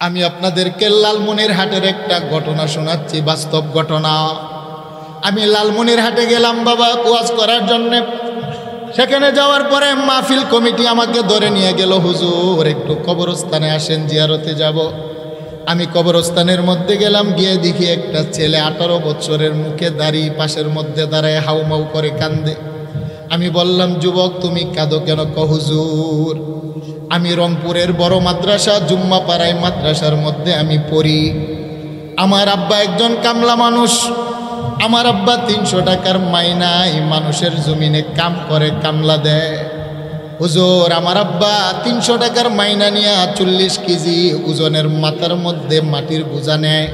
আমি আপনাদেরকে লালমনিরহাটের একটা ঘটনা শোনাচ্ছি, বাস্তব ঘটনা। আমি লালমনিরহাটে গেলাম বাবা ওয়াজ করার জন্যে। সেখানে যাওয়ার পরে মাহফিল কমিটি আমাকে ধরে নিয়ে গেল, হুজুর একটু কবরস্থানে আসেন, জিয়ারতে যাব। আমি কবরস্থানের মধ্যে গেলাম, গিয়ে দেখি একটা ছেলে 18 বছরের, মুখে দাড়ি, পাশের মধ্যে দাঁড়ায় হাউমাউ করে কান্দে। আমি বললাম, যুবক তুমি কাঁদো কেন? হুজুর আমি রংপুরের বড় মাদ্রাসা জুম্মাপাড়ায় মাদ্রাসার মধ্যে আমি পড়ি। আমার আব্বা একজন কামলা মানুষ। আমার আব্বা 300 টাকার মাইনায় মানুষের জমিনে কাম করে, কামলা দেয়। হুজুর আমার আব্বা 300 টাকার মাইনা নিয়ে 40 কেজি ওজনের মাথার মধ্যে মাটির বোঝা নেয়।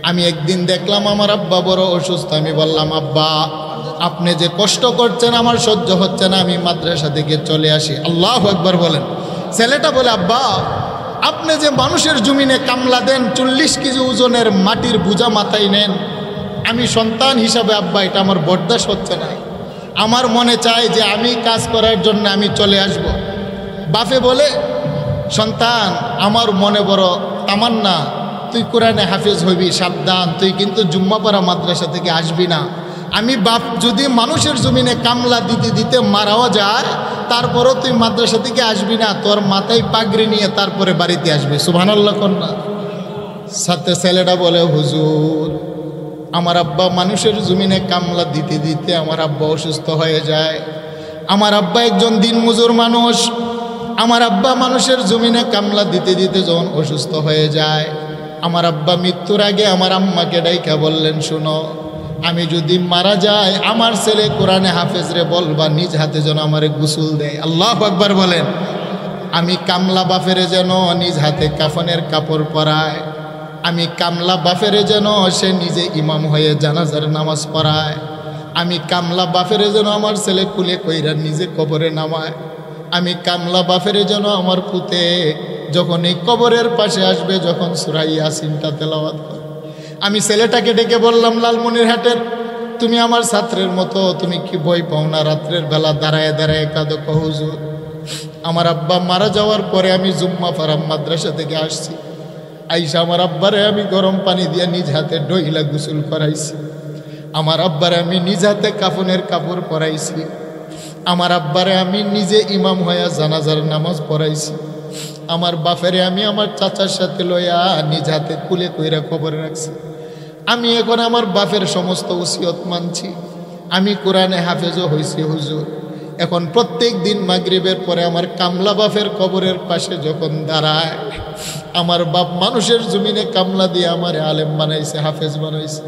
আমি একদিন দেখলাম আমার আব্বা বড় অসুস্থ। আমি বললাম, আব্বা আপনি যে কষ্ট করছেন আমার সহ্য হচ্ছে না, আমি মাদ্রাসা থেকে চলে আসি। আল্লাহু আকবার বলেন। ছেলেটা বলে, আব্বা আপনি যে মানুষের জমিনে কামলা দেন, 40 কেজি ওজনের মাটির বোঝা মাথায় নেন, আমি সন্তান হিসাবে আব্বা এটা আমার বরদাস্ত হচ্ছে না। আমার মনে চায় যে আমি কাজ করার জন্য আমি চলে আসব। বাপে বলে, সন্তান আমার মনে বড় তামান্না, তুই কোরআনে হাফেজ হইবি, সাবধান, তুই কিন্তু জুম্মাপাড়া মাদ্রাসা থেকে আসবি না। আমি বাপ যদি মানুষের জমিনে কামলা দিতে দিতে মারাও যায়, তারপরও তুই মাদ্রাসা থেকে আসবি না, তোর মাথায় পাগড়ি নিয়ে তারপরে বাড়িতে আসবে। সুবহানাল্লাহ কন্যা। সাথে ছেলেটা বলে, হুজুর আমার আব্বা মানুষের জমিনে কামলা দিতে দিতে আমার আব্বা অসুস্থ হয়ে যায়। আমার আব্বা একজন দিনমজুর মানুষ। আমার আব্বা মানুষের জমিনে কামলা দিতে দিতে যখন অসুস্থ হয়ে যায়, আমার আব্বা মৃত্যুর আগে আমার আম্মাকে ডাইকা বললেন, শোনো আমি যদি মারা যাই আমার ছেলে কোরআনে হাফেজ রে বলবা নিজ হাতে যেন আমারে গোসল দেয়। আল্লাহু আকবার বলেন। আমি কামলা বাফেরে যেন নিজ হাতে কাফনের কাপড় পরায়। আমি কামলা বাফেরে যেন সে নিজে ইমাম হয়ে জানাজার নামাজ পড়ায়। আমি কামলা বাফেরে যেন আমার ছেলে কুলে কইরা নিজে কবরে নামায়। আমি কামলা বাফেরে যেন আমার পুতে যখন এই কবরের পাশে আসবে, যখন সূরা ইয়াসিনটা তেলাওয়াত করে। আমি ছেলেটাকে ডেকে বললাম, লালমনিরহাটের তুমি আমার ছাত্রের মতো, তুমি কি ভয় পাও না? রাত্রের বেলা দাঁড়ায় দাঁড়ায় কাঁদো। হুজুর আমার আব্বা মারা যাওয়ার পরে আমি জুম্মাপাড়া মাদ্রাসা থেকে আসছি। আইসা আমার আব্বারে আমি গরম পানি দিয়ে নিজ হাতে ডইলা গোসল করাইছি। আমার আব্বারে আমি নিজ হাতে কাফনের কাপড় পরাইছি। আমার আব্বারে আমি নিজে ইমাম হইয়া জানাজার নামাজ পড়াইছি। আমার বাপেরে আমি আমার চাচার সাথে লইয়া নিজ হাতে কুলে কইরা কবরে রাখছি। আমি এখন আমার বাপের সমস্ত ওসিয়ত মানছি। আমি কোরআনে হাফেজও হইছি হুজুর। এখন প্রত্যেক দিন মাগরিবের পরে আমার কামলা বাপের কবরের পাশে যখন দাঁড়ায়, আমার বাপ মানুষের জমিনে কামলা দিয়ে আমার আলেম বানাইছে, হাফেজ বানাইছে।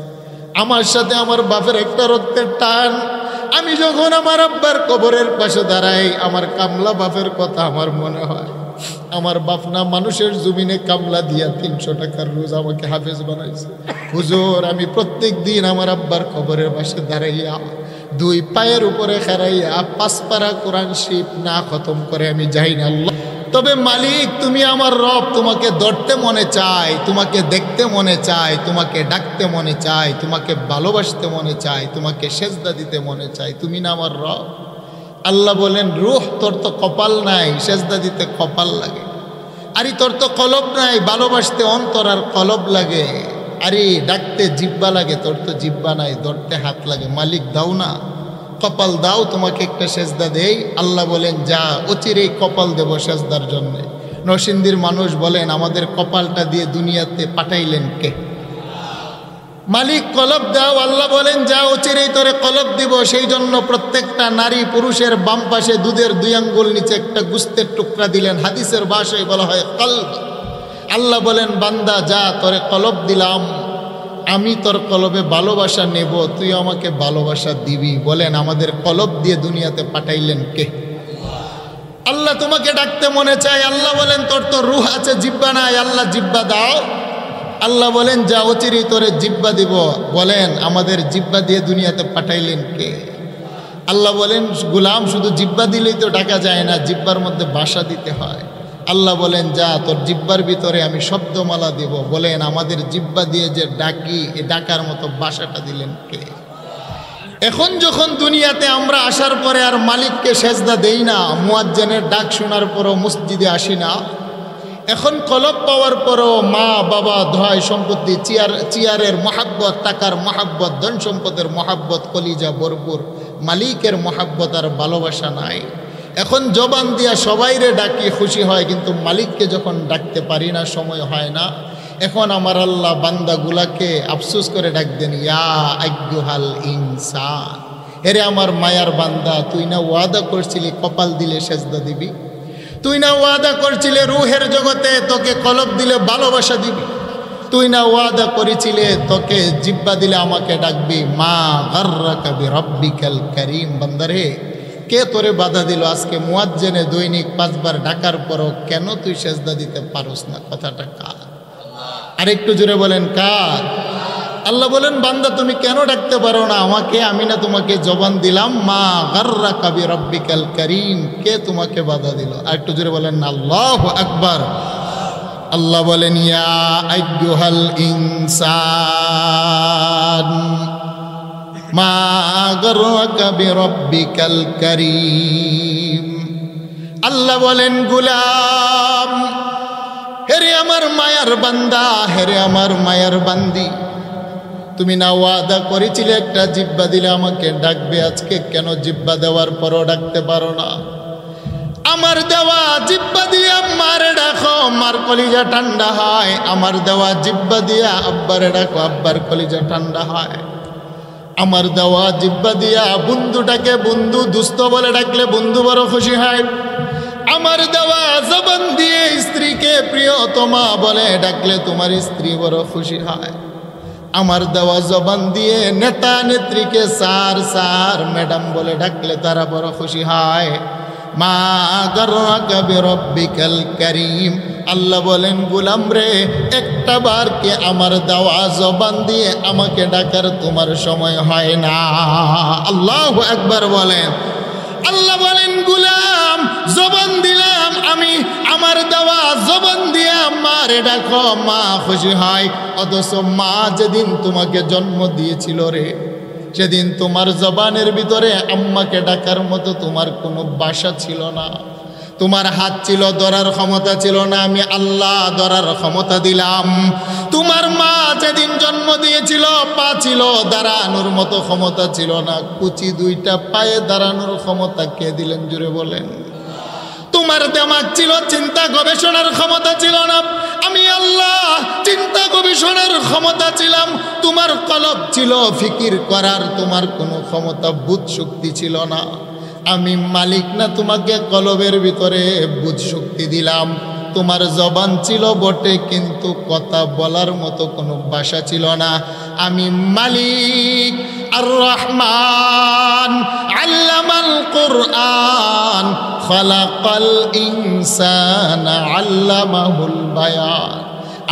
আমার সাথে আমার বাপের একটা রক্তের টান। আমি যখন আমার আব্বার কবরের পাশে দাঁড়াই, আমার কামলা বাপের কথা আমার মনে হয়। আমার বাপ না মানুষের জমিনে কামলা দিয়া 300 টাকার রোজ আমাকে হাফেজ বানাইছে। হুজুর আমি প্রত্যেক দিন আমার আব্বার কবরের পাশে দাঁড়াইয়া 2 পায়ের উপরে খেরাইয়া 5 পারা কোরআন শরীফ না খতম করে আমি যাই না। আল্লাহ তবে মালিক তুমি আমার রব, তোমাকে ধরতে মনে চায়, তোমাকে দেখতে মনে চায়, তোমাকে ডাকতে মনে চায়, তোমাকে ভালোবাসতে মনে চায়, তোমাকে সেজদা দিতে মনে চায়, তুমি না আমার রব। আল্লাহ বলেন, রূহ তোর তো কপাল নাই, সেজদা দিতে কপাল লাগে। আরে তোর তো কলব নাই, ভালোবাসতে অন্তর আর কলব লাগে। আরে ডাকতে জিব্বা লাগে, তোর তো জিব্বা নাই, ধরতে হাত লাগে। মালিক দাও না, কপাল দাও, তোমাকে একটা সেজদা দেই। আল্লাহ বলেন, যা অচিরেই কপাল দেব সেজদার জন্য। নরসিংদীর মানুষ বলেন, আমাদের কপালটা দিয়ে দুনিয়াতে পাঠাইলেন কে? মালিক কলব দাও। আল্লাহ বলেন, যা অচিরেই তোরে কলব দিব। সেই জন্য প্রত্যেকটা নারী পুরুষের বাম পাশে দুধের 2 আঙ্গুল নিচে একটা গোস্তের টুকরা দিলেন। হাদিসের ভাষায় বলা হয় কলব। আল্লাহ বলেন, বান্দা যা তোরে কলব দিলাম, আমি তোর কলবে ভালোবাসা নেব, তুই আমাকে ভালোবাসা দিবি। বলেন আমাদের কলব দিয়ে দুনিয়াতে পাঠাইলেন কে? আল্লাহ তোমাকে ডাকতে মনে চায়। আল্লাহ বলেন, তোর তো রূহ আছে, জিব্বা নাই। আল্লাহ জিব্বা দাও। আল্লাহ বলেন, যা অচিরেই তোরে জিব্বা দিব। বলেন আমাদের জিব্বা দিয়ে দুনিয়াতে পাঠাইলেন কে? আল্লাহ বলেন, গোলাম শুধু জিব্বা দিলেই তো ডাকা যায় না, জিব্বার মধ্যে ভাষা দিতে হয়। আল্লাহ বলেন, যা তোর জিব্বার ভিতরে আমি শব্দমালা দিব। বলেন আমাদের জিব্বা দিয়ে যে ডাকি, এ ডাকার মতো ভাষাটা দিলেন কে? এখন যখন দুনিয়াতে আমরা আসার পরে আর মালিককে সেজদা দেই না, মুয়াজ্জিনের ডাক শোনার পরও মসজিদে আসি না, এখন কলব পাওয়ার পরও মা বাবা ধয় সম্পত্তি চেয়ারের মহাব্বত, টাকার মহাব্বত, ধন সম্পদের মহাব্বত, কলিজা ভরপুর, মালিকের মহাব্বত আর ভালোবাসা নাই। এখন জবান দিয়া সবাইরে ডাকি খুশি হয়, কিন্তু মালিককে যখন ডাকতে পারি না, সময় হয় না। এখন আমার আল্লাহ বান্দাগুলাকে আফসোস করে ডাক দেন, ইয়া আইয়ুহাল ইনসান, এরে আমার মায়ার বান্দা, তুই না ওয়াদা করছিলি কপাল দিলে সেজদা দিবি, তুই না ওয়াদা করছিলে রুহের জগতে তোকে কলব দিলে ভালোবাসা দিবি, তুই না ওয়াদা করেছিলে তোকে জিব্বা দিলে আমাকে ডাকবি। মা গাররাকা বিরাব্বিকাল কারীম, বান্দারে কে তোরে বাধা দিল? আজকে মুয়াজ্জিনে দৈনিক 5 বার ডাকার পরও কেন তুই সেজদা দিতে পারোস না? কথাটা কার? আরেকটু জোরে বলেন কার? আল্লাহ বলেন, বান্দা তুমি কেন ডাকতে পারো না আমাকে? আমি না তোমাকে জবান দিলাম। মা গাররাকা বিরাব্বিকাল কারীম, কে তোমাকে বাধা দিল? আরেকটু জোরে বলেন আল্লাহু আকবার। আল্লাহ বলেন, ইয়া আইয়ুহাল ইনসান মা গাররাকা বিরাব্বিকাল কারীম। আল্লাহ বলেন, গোলাম, হেরে আমার মায়ার বান্দা, হেরে আমার মায়ার বান্দি, তুমি না ওয়াদা করেছিলে একটা জিব্বা দিলে আমাকে ডাকবে, আজকে কেন জিব্বা দেওয়ার পরও ডাকতে পারো না? আমার দেওয়া জিব্বা দিয়ে আম্মারে ডাকো, মার কলিজা ঠান্ডা হয়। আমার দেওয়া জিব্বা দিয়া আব্বারে ডাকো, আব্বার কলিজা ঠান্ডা হয়। আমার দেওয়া জিব্বা দিয়া বন্ধুটাকে বন্ধু, দুস্থ বলে ডাকলে বন্ধু বড় খুশি হয়। আমার দেওয়া জবান দিয়ে স্ত্রীকে প্রিয়তমা বলে ডাকলে তোমার স্ত্রী বড় খুশি হয়। আমার দেওয়া জবান দিয়ে নেতা নেত্রীকে স্যার স্যার ম্যাডাম বলে ডাকলে তারা বড় খুশি হয়। মা গাররাকা বিরাব্বিকাল কারীম। আল্লাহ বলেন, গোলাম রে, একটা বার কে আমার দেওয়া জবান দিয়ে আমাকে ডাকার তোমার সময় হয় না? আল্লাহু আকবার বলেন। আল্লাহ বলেন, গোলাম, জবান দিলাম আমি, আমার দেওয়া জবান দিয়ে মারে ডাকো, মা খুশি হয়। অথচ মা যেদিন তোমাকে জন্ম দিয়েছিল রে, সেদিন তোমার জবানের ভিতরে আম্মাকে ডাকার মতো তোমার কোনো বাসা ছিল না। তোমার হাত ছিল, ধরার ক্ষমতা ছিল না, আমি আল্লাহ ধরার ক্ষমতা দিলাম। তোমার মা যেদিন জন্ম দিয়েছিল, পা ছিল, দাঁড়ানোর মতো ক্ষমতা ছিল না। কুচি 2টা পায়ে দাঁড়ানোর ক্ষমতা কে দিলেন? জুড়ে বলেন। তোমার দিমাগ ছিল, চিন্তা গবেষণার ক্ষমতা ছিল না, আমি আল্লাহ চিন্তা গবেষণার ক্ষমতা ছিলাম। তোমার কলব ছিল, ফিকির করার তোমার কোনো ক্ষমতা, বুধ শক্তি ছিল না। আমি মালিক না তোমাকে কলবের ভিতরে বুধ শক্তি দিলাম। তোমার জবান ছিল বটে, কিন্তু কথা বলার মতো কোনো ভাষা ছিল না। আমি মালিক আর রহমান, আল্লামাল কুরআন, খালাকাল ইনসানা, আল্লামাহুল বায়ান।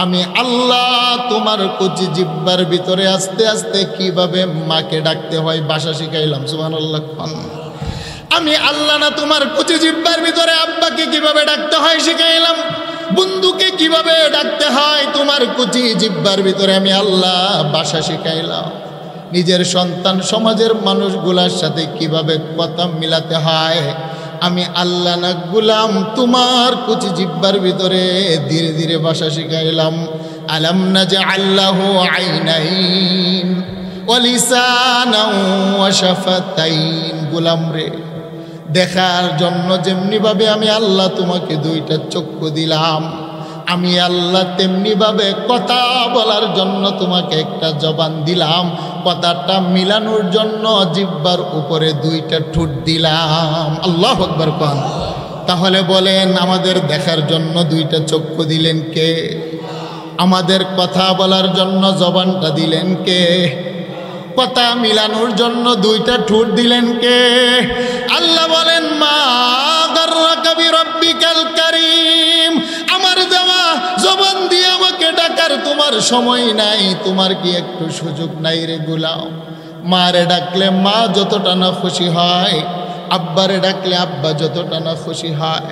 আমি আল্লাহ তোমার কচি জিব্বার ভিতরে আস্তে আস্তে কিভাবে মাকে ডাকতে হয় ভাষা শিখাইলাম। সুবহানাল্লাহ। আমি আল্লাহ না তোমার কচি জিব্বার ভিতরে আব্বাকে কিভাবে ডাকতে হয় শিখাইলাম, বন্ধুকে কিভাবে ডাকতে হয় তোমার কচি জিব্বার ভিতরে আমি আল্লাহ ভাষা শিখাইলাম। নিজের সন্তান, সমাজের মানুষগুলার সাথে কিভাবে কথা মিলাতে হয় আমি আল্লাহ না গোলাম তোমার কচি জিব্বার ভিতরে ধীরে ধীরে ভাষা শিখাইলাম। আলাম নাজআল লাহু আইনাইন ওয়া লিসানান ওয়া শাফাতাইন। গোলাম রে, দেখার জন্য যেমনিভাবে আমি আল্লাহ তোমাকে 2টা চক্ষু দিলাম, আমি আল্লাহ তেমনিভাবে কথা বলার জন্য তোমাকে একটা জবান দিলাম, কথাটা মিলানোর জন্য জিহ্বার উপরে 2টা ঠোঁট দিলাম। আল্লাহু আকবার কোন। তাহলে বলেন, আমাদের দেখার জন্য 2টা চক্ষু দিলেন কে? আমাদের কথা বলার জন্য জবানটা দিলেন কে? কথা মিলানোর জন্য 2টা ঠোঁট দিলেন কে? আল্লাহ বলেন, মা গাররাকা বিরাব্বিকাল কারীম। আমার দেওয়া জবান দিয়ে আমাকে ডাকার তোমার সময় নাই, তোমার কি একটু সুযোগ নাই রে গোলাম? মারে ডাকলে মা যতটা না খুশি হয়, আব্বারে ডাকলে আব্বা যতটা না খুশি হয়,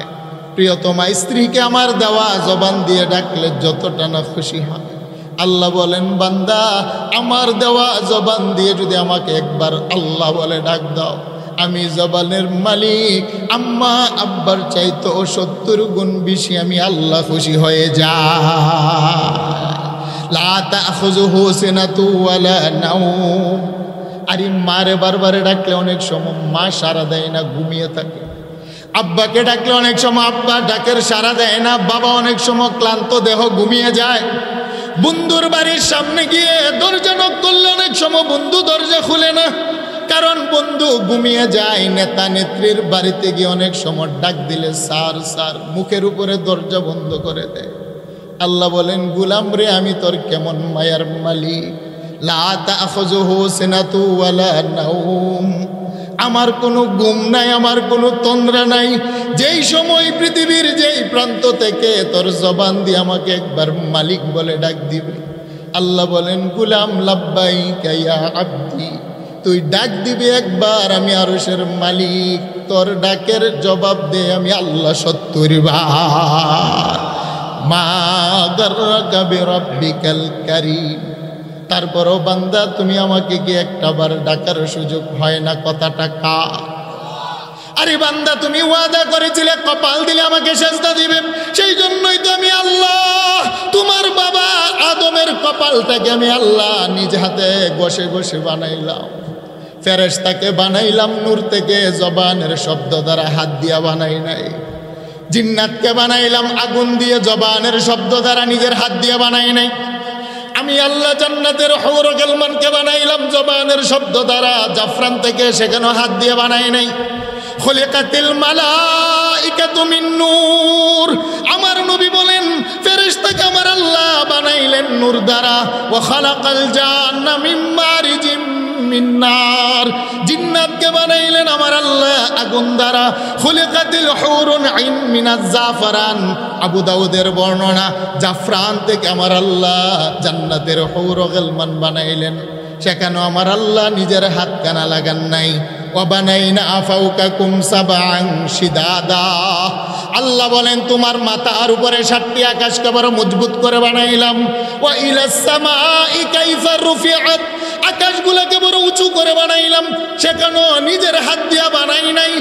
প্রিয়তমা স্ত্রীকে আমার দেওয়া জবান দিয়ে ডাকলে যতটা না খুশি হয়। আল্লাহ বলেন, বান্দা আমার দেওয়া জবান দিয়ে যদি আমাকে একবার আল্লাহ বলে ডাক দাও, আমি জবানের মালিক, আম্মা আব্বার চাইতো 70 গুণ বেশি আমি আল্লাহ খুশি হয়ে যাই। লা তাখুযুহু সিনাতু ওয়ালা নাওম। আরে মারে বারবারে ডাকলে অনেক সময় মা সাড়া দেয় না, ঘুমিয়ে থাকে। আব্বাকে ডাকলে অনেক সময় আব্বা ডাকের সাড়া দেয় না, বাবা অনেক সময় ক্লান্ত দেহ ঘুমিয়ে যায়। বন্ধুর বাড়ির সামনে গিয়ে দরজা নক করলে অনেক সময় বন্ধু দরজা খুলে না, কারণ বন্ধু ঘুমিয়ে যায়। নেতা নেত্রীর বাড়িতে গিয়ে অনেক সময় ডাক দিলে স্যার স্যার মুখের উপরে দরজা বন্ধ করে দেয়। আল্লাহ বলেন, গুলাম রে আমি তোর কেমন মায়ার মালিক। লা তাখুযুহু সিনাতু ওয়ালা নাওম। আমার কোনো ঘুম নাই, আমার কোনো তন্দ্রা নাই। যেই সময় পৃথিবীর যেই প্রান্ত থেকে তোর জবান দিয়ে আমাকে একবার মালিক বলে ডাক দিবে, আল্লাহ বলেন, গুলাম লাব্বাইকা ইয়া আব্দি। তুই ডাক দিবি একবার, আমি আরশের মালিক তোর ডাকের জবাব দে আমি আল্লাহ 70 বার। মা গাররাকা বিরাব্বিকাল কারীম। তারপরও বান্দা তুমি আমাকে কি একটা বার ডাকার সুযোগ হয় না? কথাটা কার? আরে বান্দা তুমি ওয়াদা করেছিলে কপাল দিলে আমাকে সেজদা দিবে, সেই জন্যই তো আমি আল্লাহ তোমার বাবা আদমের কপালটাকে আমি আল্লাহ নিজ হাতে ঘষে ঘষে বানাইলাম। ফেরেশতাকে বানাইলাম নূর থেকে, জবানের শব্দ দ্বারা হাত দিয়া বানাই নাই। জিন্নাতকে বানাইলাম আগুন দিয়ে, জবানের শব্দ দ্বারা নিজের হাত দিয়ে বানাই নাই। আমি আল্লাহ জান্নাতের হুর ও গিলমানকে বানাইলাম জবানের শব্দ দ্বারা, জাফরান থেকে, সেখানে হাত দিয়ে বানাই নাই। খুলিকাতিল মালাইকাতু মিন নূর। আমার নবী বলেন ফেরেশতাকে আমার আল্লাহ বানাইলেন নূর দ্বারা। ওয়া খালাকাল জান্না মিন মারিজিম মিন নার। জিন্নাতকে বানাইলেন আমার আল্লাহ আগুন দ্বারা। খুলিকাতিল হুরুন আইন মিনাজ জাফরান। আবু দাউদের বর্ণনা, জাফরান থেকে আমার আল্লাহ জান্নাতের হুর ও গিলমান বানাইলেন, সেখানেও আমার আল্লাহ নিজের হাত কানা লাগান নাই। ওয়াবানাইনা ফাওকাকুম সাবআন শিদাদা। আল্লাহ বলেন তোমার মাথার উপরে 7টি আকাশকে বড় মজবুত করে বানাইলাম। ওয়া ইলাস সামাই কাইফা রুফিআত। আকাশগুলোকে বড় উঁচু করে বানাইলাম, সেখানেও নিজের হাত দিয়া বানাই নাই।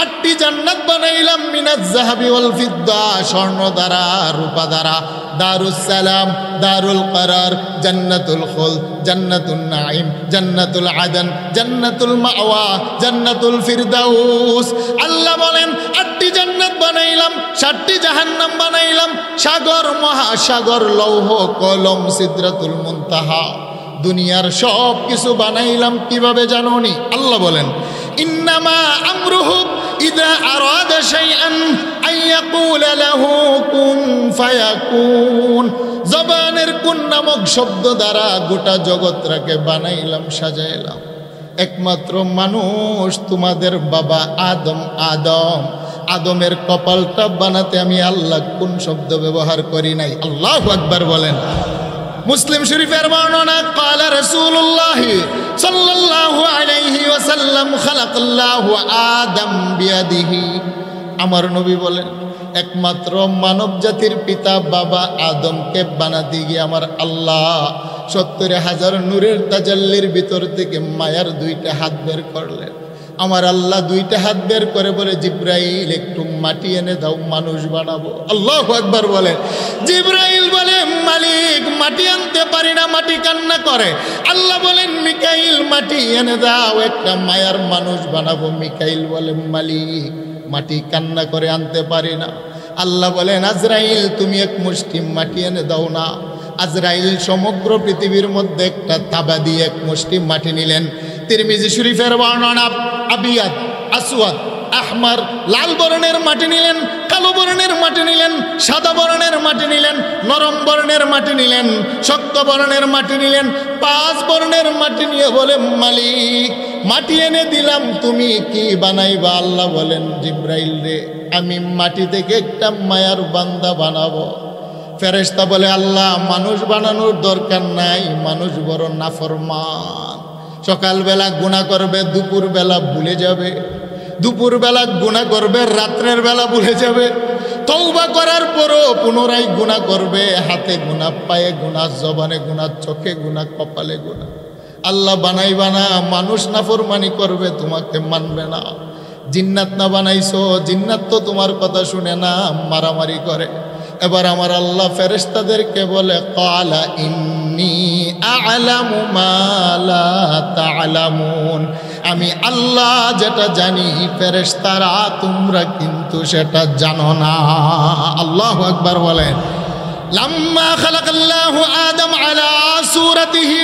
8টি জান্নাত বানাইলাম মিনাজ যাহাবি ওয়াল ফিদ্দা। স্বর্ণ দ্বারা, রূপা দ্বারা। দারুস সালাম, দারুল করার, জান্নাতুল খুলদ, জান্নাতুন নাঈম, জান্নাতুল আদন, জান্নাতুল মাওয়া, জান্নাতুল ফিরদাউস। আল্লাহ বলেন 8টি জান্নাত বানাইলাম, 7টি জাহান্নাম বানাইলাম, সাগর, মহাসাগর, লৌহ কলম, সিদরাতুল মুনতাহা। দুনিয়ার সব কিছু বানাইলাম কিভাবে জানোনি? আল্লাহ বলেন, ইন্নামা আমরুহু ইযা আরাদা শাইআন আন ইয়াকুলা লাহু কুন ফায়াকুন। জবানের কুন নামক শব্দ দ্বারা গোটা জগৎটাকে বানাইলাম, সাজাইলাম। একমাত্র মানুষ তোমাদের বাবা আদমের কপালটা বানাতে আমি আল্লাহ কোন শব্দ ব্যবহার করি নাই? আল্লাহু আকবার বলেন। মুসলিম শরীফের বর্ণনা, ক্বালা রাসূলুল্লাহ সাল্লাল্লাহু আলাইহি ওয়াসাল্লাম খালাকাল্লাহু আদম বিয়াদিহি। আমার নবী বলেন একমাত্র মানব জাতির পিতা বাবা আদমকে বানাতে গিয়ে আমার আল্লাহ 70,000 নূরের তাজাল্লির ভিতর থেকে মায়ার 2টা হাত বের করলেন। আমার আল্লাহ 2টা হাত বের করে বলে, জিব্রাইল একটু মাটি এনে দাও, মানুষ বানাবো। আল্লাহু আকবার বলেন। জিব্রাইল বলে, মালিক মাটি আনতে পারি না, মাটি কান্না করে। আল্লাহ বলেন, মিকাইল মাটি এনে দাও, একটা মায়ার মানুষ বানাবো। মিকাইল বলে, মালিক মাটি কান্না করে আনতে পারি না। আল্লাহ বলেন, আজরাইল তুমি এক মুষ্টি মাটি এনে দাও না। আজরাইল সমগ্র পৃথিবীর মধ্যে একটা তাবা দিয়ে এক মুষ্টি মাটি নিলেন। তিরমিজি শরীফের বর্ণনা, আবিয়াদ, আসওয়াদ, আহমার, লাল বর্ণের মাটি নিলেন, কালো বর্ণের মাটি নিলেন, সাদা বর্ণের মাটি নিলেন, নরম বর্ণের মাটি নিলেন, শক্ত বর্ণের মাটি নিলেন। 5 বর্ণের মাটি নিয়ে বলে, মালিক মাটি এনে দিলাম, তুমি কি বানাইবা? আল্লাহ বলেন, জিব্রাইল রে আমি মাটি থেকে একটা মায়ার বান্দা বানাবো। ফেরেশতা বলে, আল্লাহ মানুষ বানানোর দরকার নাই, মানুষ বড় নাফরমান। সকালবেলা গুনাহ করবে, দুপুরবেলা ভুলে যাবে, দুপুরবেলা গুনাহ করবে, রাত্রের বেলা ভুলে যাবে। তওবা করার পরও পুনরায় গুনাহ করবে, হাতে গুনাহ, পায়ে গুনাহ, জবানে গুনাহ, চোখে গুনাহ, কপালে গুনাহ। আল্লাহ বানাইবা না, মানুষ নাফরমানি করবে, তোমাকে মানবে না। জিন্নাত না বানাইছো, জিন্নাত তো তোমার কথা শুনে না, মারামারি করে। এবার আমার আল্লাহ ফেরেশতাদেরকে বলে, ক্বালা ইন্নী আ'লামু মা লা তা'লামুন, আমি আল্লাহ যেটা জানি ফেরেশতারা তোমরা কিন্তু সেটা জানো না। আল্লাহু আকবার বলেন। লাম্মা খালাকাল্লাহু আদম আলা সূরাতিহি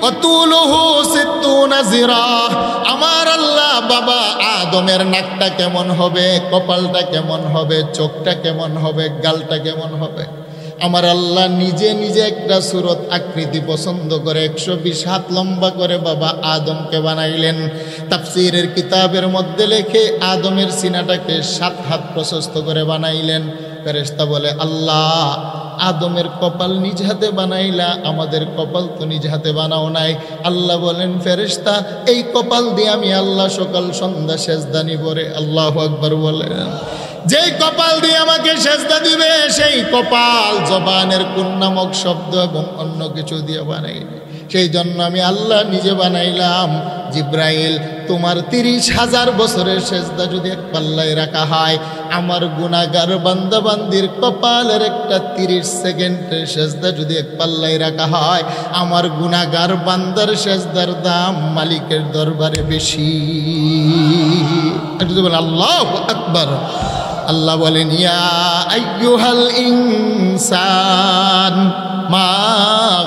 ওয়া তুলুহু 60 যিরা, আমার আল্লাহ বাবা আদমের নাকটা কেমন হবে, কপালটা কেমন হবে, চোখটা কেমন হবে, গালটা কেমন হবে, আমার আল্লাহ নিজে নিজে একটা সূরত আকৃতি পছন্দ করে 120 হাত লম্বা করে বাবা আদমকে বানাইলেন। তাফসীরের কিতাবের মধ্যে লেখে আদমের সিনাটাকে 7 হাত প্রশস্ত করে বানাইলেন। ফেরেশতা বলে, আল্লাহ আদমের কপাল নিজ হাতে বানাইলা, আমাদের কপাল তো নিজ হাতে বানাও নাই। আল্লাহ বলেন, ফেরেশতা এই কপাল দিয়ে আমি আল্লাহ সকাল সন্ধ্যা সেজদা নিব রে। আল্লাহু আকবার বলেন। যেই কপাল দিয়ে আমাকে সেজদা দিবে সেই কপাল জবানের কোন নামক শব্দ এবং অন্য কিছু দিয়ে বানাইনি, সেই জন্য আমি আল্লাহ নিজে বানাইলাম। জিব্রাইল, তোমার 30,000 বছরের সেজদা যদি এক পাল্লায় রাখা হয়, আমার গুনাহগার বান্দা বান্দির কপালের একটা 30 সেকেন্ডের সেজদা যদি এক পাল্লায় রাখা হয়, আমার গুনাহগার বান্দার সেজদার দাম মালিকের দরবারে বেশি। একটু বলেন আল্লাহু আকবার। আল্লাহ বলেন, ইয়া আইয়ুহাল ইনসান মা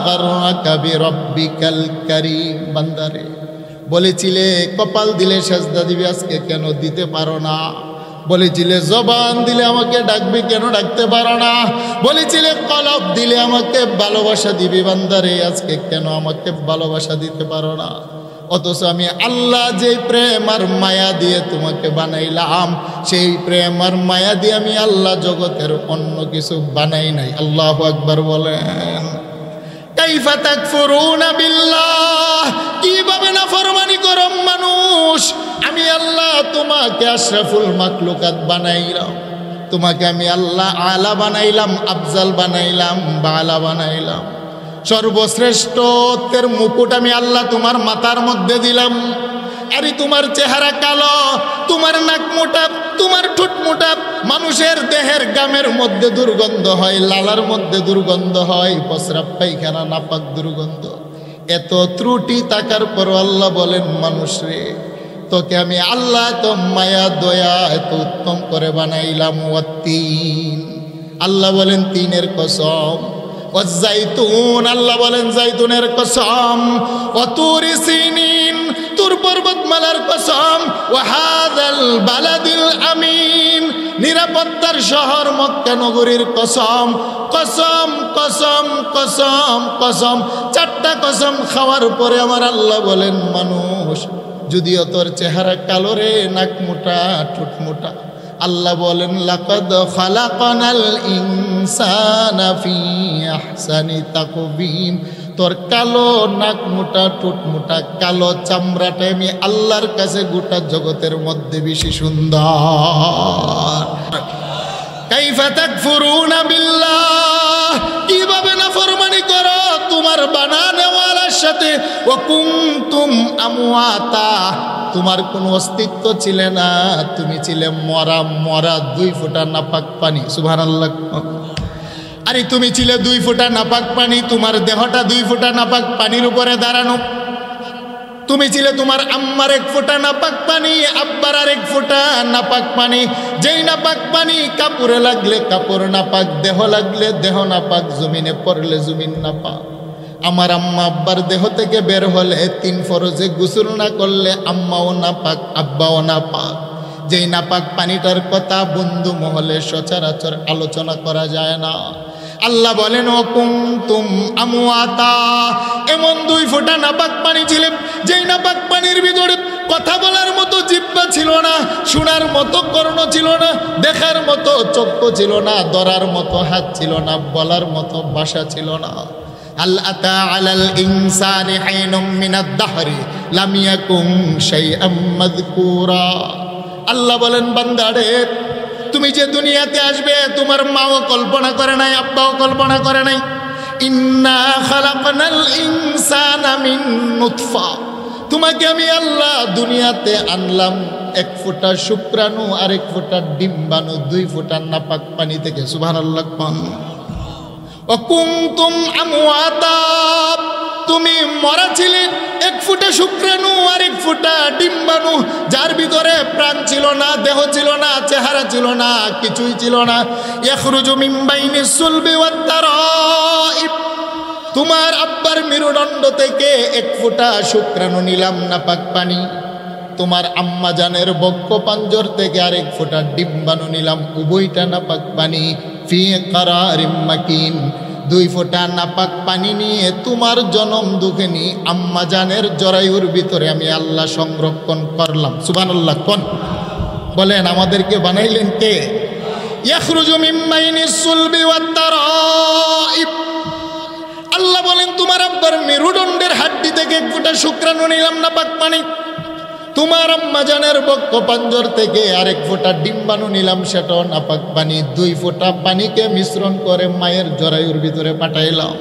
গাররাকা বিরাব্বিকাল কারীম, বান্দারে বলেছিলে কপাল দিলে সেজদা দিবে, আজকে কেন দিতে পারো না? বলেছিলে জবান দিলে আমাকে ডাকবে, কেন ডাকতে পারো না? বলেছিলে কলব দিলে আমাকে ভালোবাসা দিবি, বান্দারে আজকে কেন আমাকে ভালোবাসা দিতে পারো না? অথচ আমি আল্লাহ যে প্রেম আর মায়া দিয়ে তোমাকে বানাইলাম, সেই প্রেম আর মায়া দিয়ে আমি আল্লাহ জগতের অন্য কিছু বানাই নাই। আল্লাহু আকবার বলেন। কাইফা তাকফুরুনা বিল্লাহ, কিভাবে নাফরমানি করো মানুষ? আমি আল্লাহ তোমাকে আশরাফুল মাখলুকাত বানাইলাম, তোমাকে আমি আল্লাহ আলা বানাইলাম, আফজাল বানাইলাম, বালা বানাইলাম, সর্বশ্রেষ্ঠত্বের মুকুট আমি আল্লাহ তোমার মাথার মধ্যে দিলাম। আরে তোমার চেহারা কালো, তোমার নাক মোটা, তোমার ঠোঁট মোটা, মানুষের দেহের গামের মধ্যে দুর্গন্ধ হয়, লালার মধ্যে দুর্গন্ধ হয়, প্রস্রাব পায়খানা নাপাক দুর্গন্ধ। এত ত্রুটি থাকার পর আল্লাহ বলেন, মানুষ রে তোকে আমি আল্লাহ তো মায়া দয়া এত উত্তম করে বানাইলাম। ওয়াত্তিন, আল্লাহ বলেন তিনের কসম। ওয়াজ্জাইতুন, আল্লাহ বলেন জাইতুনের কসম। ওয়াতুরি সিনিন, তুর পর্বতমালার কসম। ওয়াহাযাল বালাদিল আমিন, নিরাপত্তার শহর মক্কা নগরীর কসম। কসম কসম কসম কসম, 4টা কসম খাওয়ার পরে আমার আল্লাহ বলেন, মানুষ যদিও তোর চেহারা কালো রে, নাক মোটা, ঠোঁট মোটা, আল্লাহ বলেন লাকাদ খালাকানাল ইনসানা ফি আহসানি তাকবীম, তোর কালো নাক মোটা, ঠোঁট মোটা, কালো চামড়াটা আমি আল্লাহর কাছে গোটা জগতের মধ্যে বেশি সুন্দর। কাইফা তাকফুরুনা বিল্লাহ, কিভাবে নাফরমানি করো তোমার বানানোওয়ালার সাথে। ওয়া কুনতুম আমওয়াতা, তোমার কোনো অস্তিত্ব ছিল না, তুমি ছিলে মরা, মরা 2 ফোঁটা নাপাক পানি। সুবহানাল্লাহ। আরে তুমি ছিলে 2 ফোঁটা নাপাক পানি, তোমার দেহটা 2 ফোঁটা নাপাক পানির উপরে দাঁড়ানো। তুমি ছিলে তোমার আম্মার 1 ফোঁটা নাপাক পানি, আব্বার আর 1 ফোঁটা নাপাক পানি। যেই নাপাক পানি কাপড়ে লাগলে কাপড় নাপাক, দেহ লাগলে দেহ নাপাক, জমিনে পড়লে জমিন নাপাক। আমার আম্মা আব্বার দেহ থেকে বের হলে 3 ফরজে গোসল না করলে আম্মাও নাপাক, আব্বাও নাপাক। যেই নাপাক পানিটার কথা বন্ধু মহলে সচরাচর আলোচনা করা যায় না। আল্লাহ বলেন, ও কুনতুম আমওয়াতা, এমন 2 ফোঁটা নাপাক পানি ছিলেন, যেই নাপাক পানির ভিতরে কথা বলার মতো জিহ্বা ছিল না, শোনার মতো কর্ণ ছিল না, দেখার মতো চক্ষু ছিল না, ধরার মতো হাত ছিল না, বলার মতো ভাষা ছিল না। হাল আতা আলাল ইনসানি হাইনুম মিনাদ দাহরি লাম ইয়াকুন শাইআম মাযকুরা। আল্লাহ বলেন, বান্দারে তুমি যে দুনিয়াতে আসবে তোমার মাও কল্পনা করে নাই, আব্বাও কল্পনা করে নাই। ইন্না খালাকনাল ইনসানা মিন নুতফা, তোমাকে আমি আল্লাহ দুনিয়াতে আনলাম এক ফোঁটা শুক্রাণু আর এক ফোঁটা ডিম্বাণু, 2 ফোঁটা নাপাক পানি থেকে। সুবহানাল্লাহ। কুনতুম আমওয়াতা, তুমি মরা ছিলে, 1 ফোঁটা শুক্রাণু আর 1 ফোঁটা ডিম্বাণু, যার ভিতরে প্রাণ ছিল না, দেহ ছিল না, চেহারা ছিল না, কিছুই ছিল না। ইয়াখরুজু মিন বাইনিস সুলবি ওয়াত তারাইব, তোমার আব্বার মেরুদণ্ড থেকে 1 ফোঁটা শুক্রাণু নিলাম নাপাক পানি, তোমার আম্মা জানের বক্ষ পাঞ্জর থেকে আর 1 ফোঁটা ডিম্বাণু নিলাম, উভয়টা নাপাক পানি। ফি কারারিম মাকিন, 2 ফোঁটা নাপাক পানি নিয়ে তোমার জনম দুঃখিনী আম্মা জানের জরায়ুর ভিতরে আমি আল্লাহ সংরক্ষণ করলাম। সুবহানাল্লাহ। কোন বলেন আমাদেরকে বানাইলেন কে? ইয়াখরুজু মিন বাইনিস সুলবি ওয়াত তারাইব, আল্লাহ বলেন তোমার আব্বার মেরুদণ্ডের হাড্ডি থেকে 1 ফোঁটা শুক্রাণু নিলাম নাপাক পানি, তোমার আম্মা জানের বক্ষ পাঞ্জর থেকে আর 1 ফোঁটা ডিম্বাণু নিলাম, সেটাও নাপাক পানি। 2 ফোঁটা পানিকে মিশ্রণ করে মায়ের জরায়ুর ভিতরে পাঠাইলাম।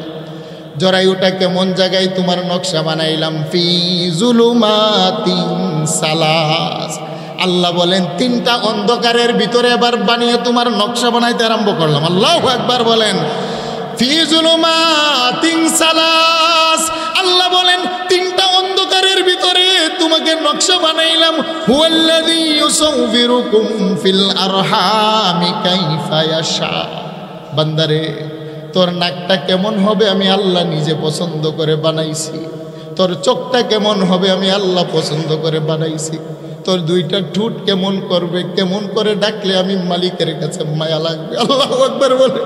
জরায়ুটা কেমন জায়গায় তোমার নকশা বানাইলাম। ফি জুলুমাতিন সালাস, আল্লাহ বলেন 3টা অন্ধকারের ভিতরে এবার বানিয়ে তোমার নকশা বানাইতে আরম্ভ করলাম। আল্লাহু আকবার বলেন। ফি জুলুমাতিন সালাস, আল্লাহ বলেন 3টা অন্ধকারের ভিতরে তোমাকে নকশা বানাইলাম। হুয়াল্লাযী ইউসাউবিরুকুম ফিল আরহামি কাইফা ইয়াশা, বান্দারে তোর নাকটা কেমন হবে আমি আল্লাহ নিজে পছন্দ করে বানাইছি, তোর চোখটা কেমন হবে আমি আল্লাহ পছন্দ করে বানাইছি, তোর 2টা ঠোঁট কেমন করবে, কেমন করে ডাকলে আমি মালিকের কাছে মায়া লাগবে। আল্লাহু আকবার বলে।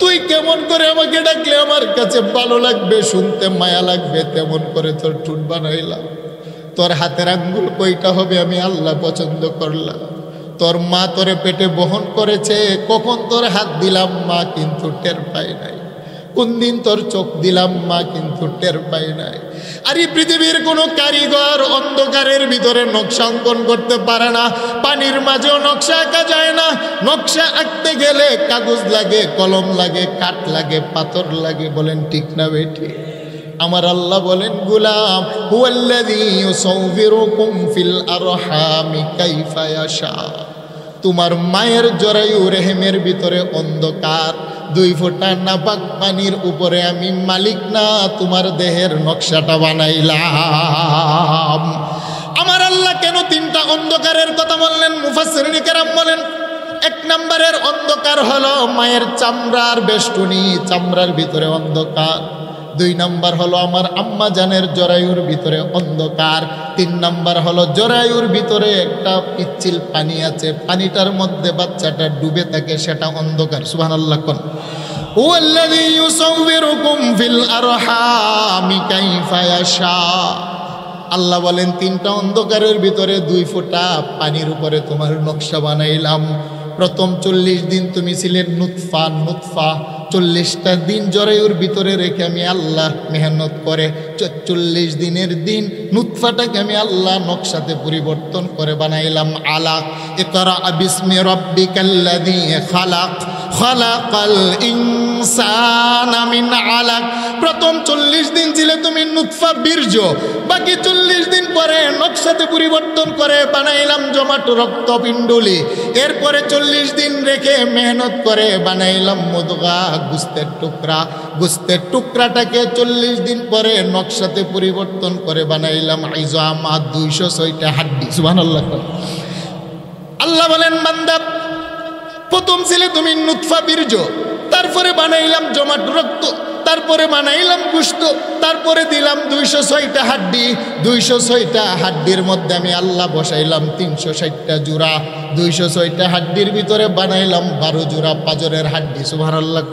তুই কেমন করে আমাকে ডাকলে আমার কাছে ভালো লাগবে, শুনতে মায়া লাগবে, তেমন করে তোর ঠোঁট বানাইলাম। তোর হাতের আঙ্গুল কয়টা হবে আমি আল্লাহ পছন্দ করলাম। তোর মা তোরে পেটে বহন করেছে, কখন তোর হাত দিলাম মা কিন্তু টের পাই নাই, কোন দিন তোর চোখ দিলাম মা কিন্তু টের পাই নাই। আর এই পৃথিবীর কোনো কারিগর অন্ধকারের ভিতরে নকশা অঙ্কন করতে পারে না, পানির মাঝেও নকশা আঁকা যায় না। নকশা আঁকতে গেলে কাগজ লাগে, কলম লাগে, কাঠ লাগে, পাথর লাগে। বলেন ঠিক না বেঠি? আমার আল্লাহ বলেন গোলাম, হুয়াল্লাযী ইউসাউবিরুকুম ফিল আরহামি কাইফা ইয়াশা, তোমার মায়ের জরায়ু রেহেমের ভিতরে অন্ধকার, 2 ফোঁটা নাপাক পানির উপরে আমি মালিক না তোমার দেহের নকশাটা বানাইলাম। আমার আল্লাহ কেন 3টা অন্ধকারের কথা বললেন? মুফাসসিরিন কেরাম বলেন 1 নম্বরের অন্ধকার হলো মায়ের চামড়ার বেষ্টনী, চামড়ার ভিতরে অন্ধকার। 2 নম্বর হলো আমার আম্মা জানের জরায়ুর ভিতরে অন্ধকার। 3 নম্বর হলো জরায়ুর ভিতরে একটা পিচ্ছিল পানি আছে, পানিটার মধ্যে বাচ্চাটা ডুবে থাকে, সেটা অন্ধকার। সুবহানাল্লাহ। কোন হুয়াল্লাযী ইউসাউবিরুকুম ফিল আরহামি কাইফা ইয়াশা, আল্লাহ বলেন 3টা অন্ধকারের ভিতরে 2 ফোঁটা পানির উপরে তোমার নকশা বানাইলাম। প্রথম 40 দিন তুমি ছিলে নুতফা, 40টা দিন জরায়ুর ভিতরে রেখে আমি আল্লাহ মেহনত করে 40 দিনের দিন নুতফাটাকে আমি আল্লাহ নকশাতে পরিবর্তন করে বানাইলাম আলাক। ইকরা বিসমি রাব্বিকাল্লাযী খালাক, খালাকাল ইনসানা মিন আলাক। প্রথম 40 দিন ছিলে তুমি নুতফা বীর্য, বাকি 40 দিন পরে নকশাতে পরিবর্তন করে বানাইলাম জমাট রক্তপিণ্ডুলি। এরপরে 40 দিন রেখে মেহনত করে বানাইলাম মুদগা, গোস্তের টুকরা। গোস্তের টুকরাটাকে 40 দিন পরে নকশাতে পরিবর্তন করে বানাইলাম ইজামা, 206টা হাড্ডি। সুবহানাল্লাহ। আল্লাহ বলেন বান্দা, প্রথম ছিলে তুমি নুতফা বীর্য, তারপরে বানাইলাম জমাট রক্ত, তারপরে বানাইলাম গোশত, তারপরে দিলাম 206টা হাড্ডি। 206টা হাড্ডির মধ্যে আমি আল্লাহ বসাইলাম 360টা জোড়া। 206টা হাড্ডির ভিতরে বানাইলাম 12 জোড়া পাঁজরের হাড্ডি। সুবহানাল্লাহ।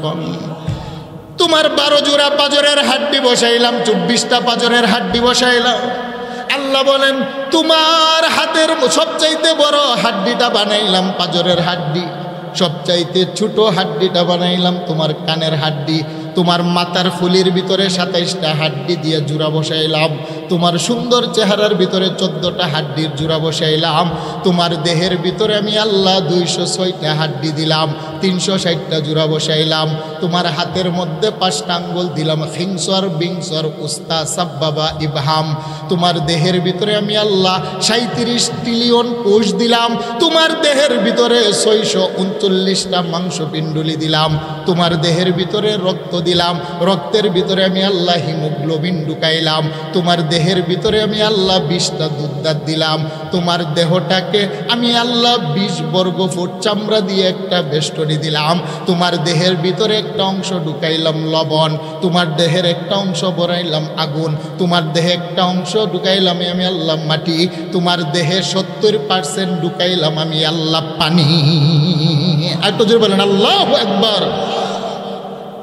তোমার 12 জোড়া পাঁজরের হাড্ডি বসাইলাম, 24টা পাঁজরের হাড্ডি বসাইলাম। আল্লাহ বলেন তোমার হাতের সবচাইতে বড় হাড্ডিটা বানাইলাম পাঁজরের হাড্ডি, সবচাইতে ছোট হাড্ডিটা বানাইলাম তোমার কানের হাড্ডি। তোমার মাথার ফুলির ভিতরে 27টা হাড্ডি দিয়ে জোড়া বসাইলাম। তোমার সুন্দর চেহারার ভিতরে 14টা হাড্ডির জোড়া বসাইলাম, তোমার দেহের ভিতরে আমি আল্লাহ 206টা হাড্ডি দিলাম, 360টা জোড়া বসাইলাম, তোমার হাতের মধ্যে 5টা আঙ্গুল দিলাম, খিনসর বিংসর উস্তা সাব্বাবা ইবহাম, তোমার দেহের ভিতরে আমি আল্লাহ 37 ট্রিলিয়ন কোষ দিলাম, তোমার দেহের ভিতরে 639টা মাংসপিণ্ডুলি দিলাম, তোমার দেহের ভিতরে রক্ত দিলাম, রক্তের ভিতরে আমি আল্লাহ হিমোগ্লোবিন ঢুকাইলাম, তোমার দেহের ভিতরে আমি আল্লাহ 20টা দুধদাঁত দিলাম, তোমার দেহটাকে আমি আল্লাহ 20 বর্গ ফুট চামড়া দিয়ে একটা বেষ্টনী দিলাম, তোমার দেহের ভিতরে একটা অংশ ঢুকাইলাম লবণ, তোমার দেহের একটা অংশ বড়াইলাম আগুন, তোমার দেহে একটা অংশ ঢুকাইলাম আমি আল্লাহ মাটি, তোমার দেহে 70% ঢুকাইলাম আমি আল্লাহ পানি। একটু জোরে বলেন আল্লাহু আকবার।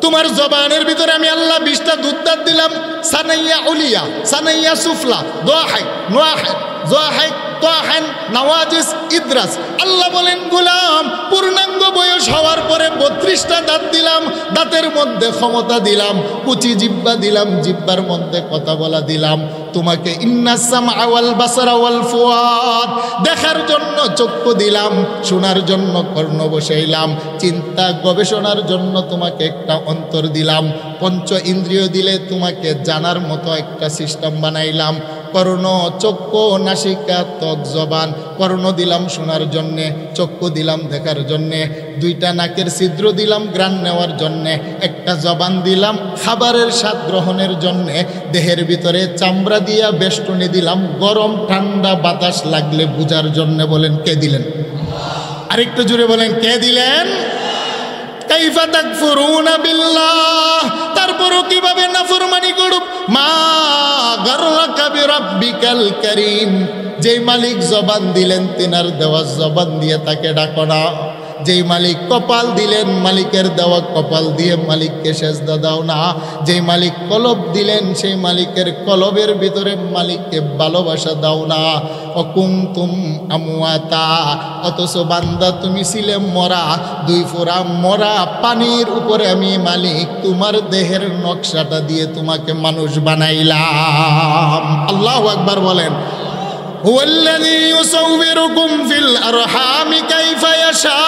তোমার জবানের ভিতরে আমি আল্লাহ 20টা দুধদাঁত দিলাম, সানাইয়া উলিয়া, সানাইয়া সুফলা, দোয়াহাই, নোয়াহাই, জোয়াহাই, তোয়াহান, নওয়াজিস, ইদ্রাস। আল্লাহ বলেন গোলাম পূর্ণাঙ্গ বয়স হওয়ার পরে 32টা দাঁত দিলাম, দাঁতের মধ্যে ক্ষমতা দিলাম, কুচি জিব্বা দিলাম, জিব্বার মধ্যে কথা বলা দিলাম, তোমাকে ইন্নাস সামআ ওয়াল বাসারা ওয়াল ফুয়াদ, দেখার জন্য চক্ষু দিলাম, শোনার জন্য কর্ণ বসাইলাম, চিন্তা গবেষণার জন্য তোমাকে একটা অন্তর দিলাম, পঞ্চ ইন্দ্রিয় দিলে তোমাকে জানার মতো একটা সিস্টেম বানাইলাম, কর্ণ, চক্ষু, নাসিকা, ত্বক, জবান। কর্ণ দিলাম শোনার জন্যে, চক্ষু দিলাম দেখার জন্যে, 2টা নাকের ছিদ্র দিলাম ঘ্রাণ নেওয়ার জন্যে, একটা জবান দিলাম খাবারের স্বাদ গ্রহণের জন্যে, দেহের ভিতরে চামড়া দিয়া বেষ্টনী দিলাম গরম ঠান্ডা বাতাস লাগলে বুঝার জন্যে। বলেন কে দিলেন? আরেকটু জুড়ে বলেন কে দিলেন? কাইফা তাকফুরুনা বিল্লাহ, তারপরও কিভাবে নাফরমানি করব। মা গাররাকা বিরাব্বিকাল কারীম, যেই মালিক জবান দিলেন তিনার দেওয়া জবান দিয়ে তাকে ডাকো না, যেই মালিক কপাল দিলেন মালিকের দেওয়া কপাল দিয়ে মালিককে সেজদা দাও না, যেই মালিক কলব দিলেন সেই মালিকের কলবের ভিতরে মালিককে ভালোবাসা দাও না। অকুনতুম আমওয়াতা, অথচ বান্দা তুমি ছিলে মরা, 2 ফোঁটা মরা পানির উপরে আমি মালিক তোমার দেহের নকশাটা দিয়ে তোমাকে মানুষ বানাইলাম। আল্লাহু আকবার বলেন। হুয়াল্লাযী ইউসাউবিরুকুম ফিল আরহামি কাইফা ইয়াশা,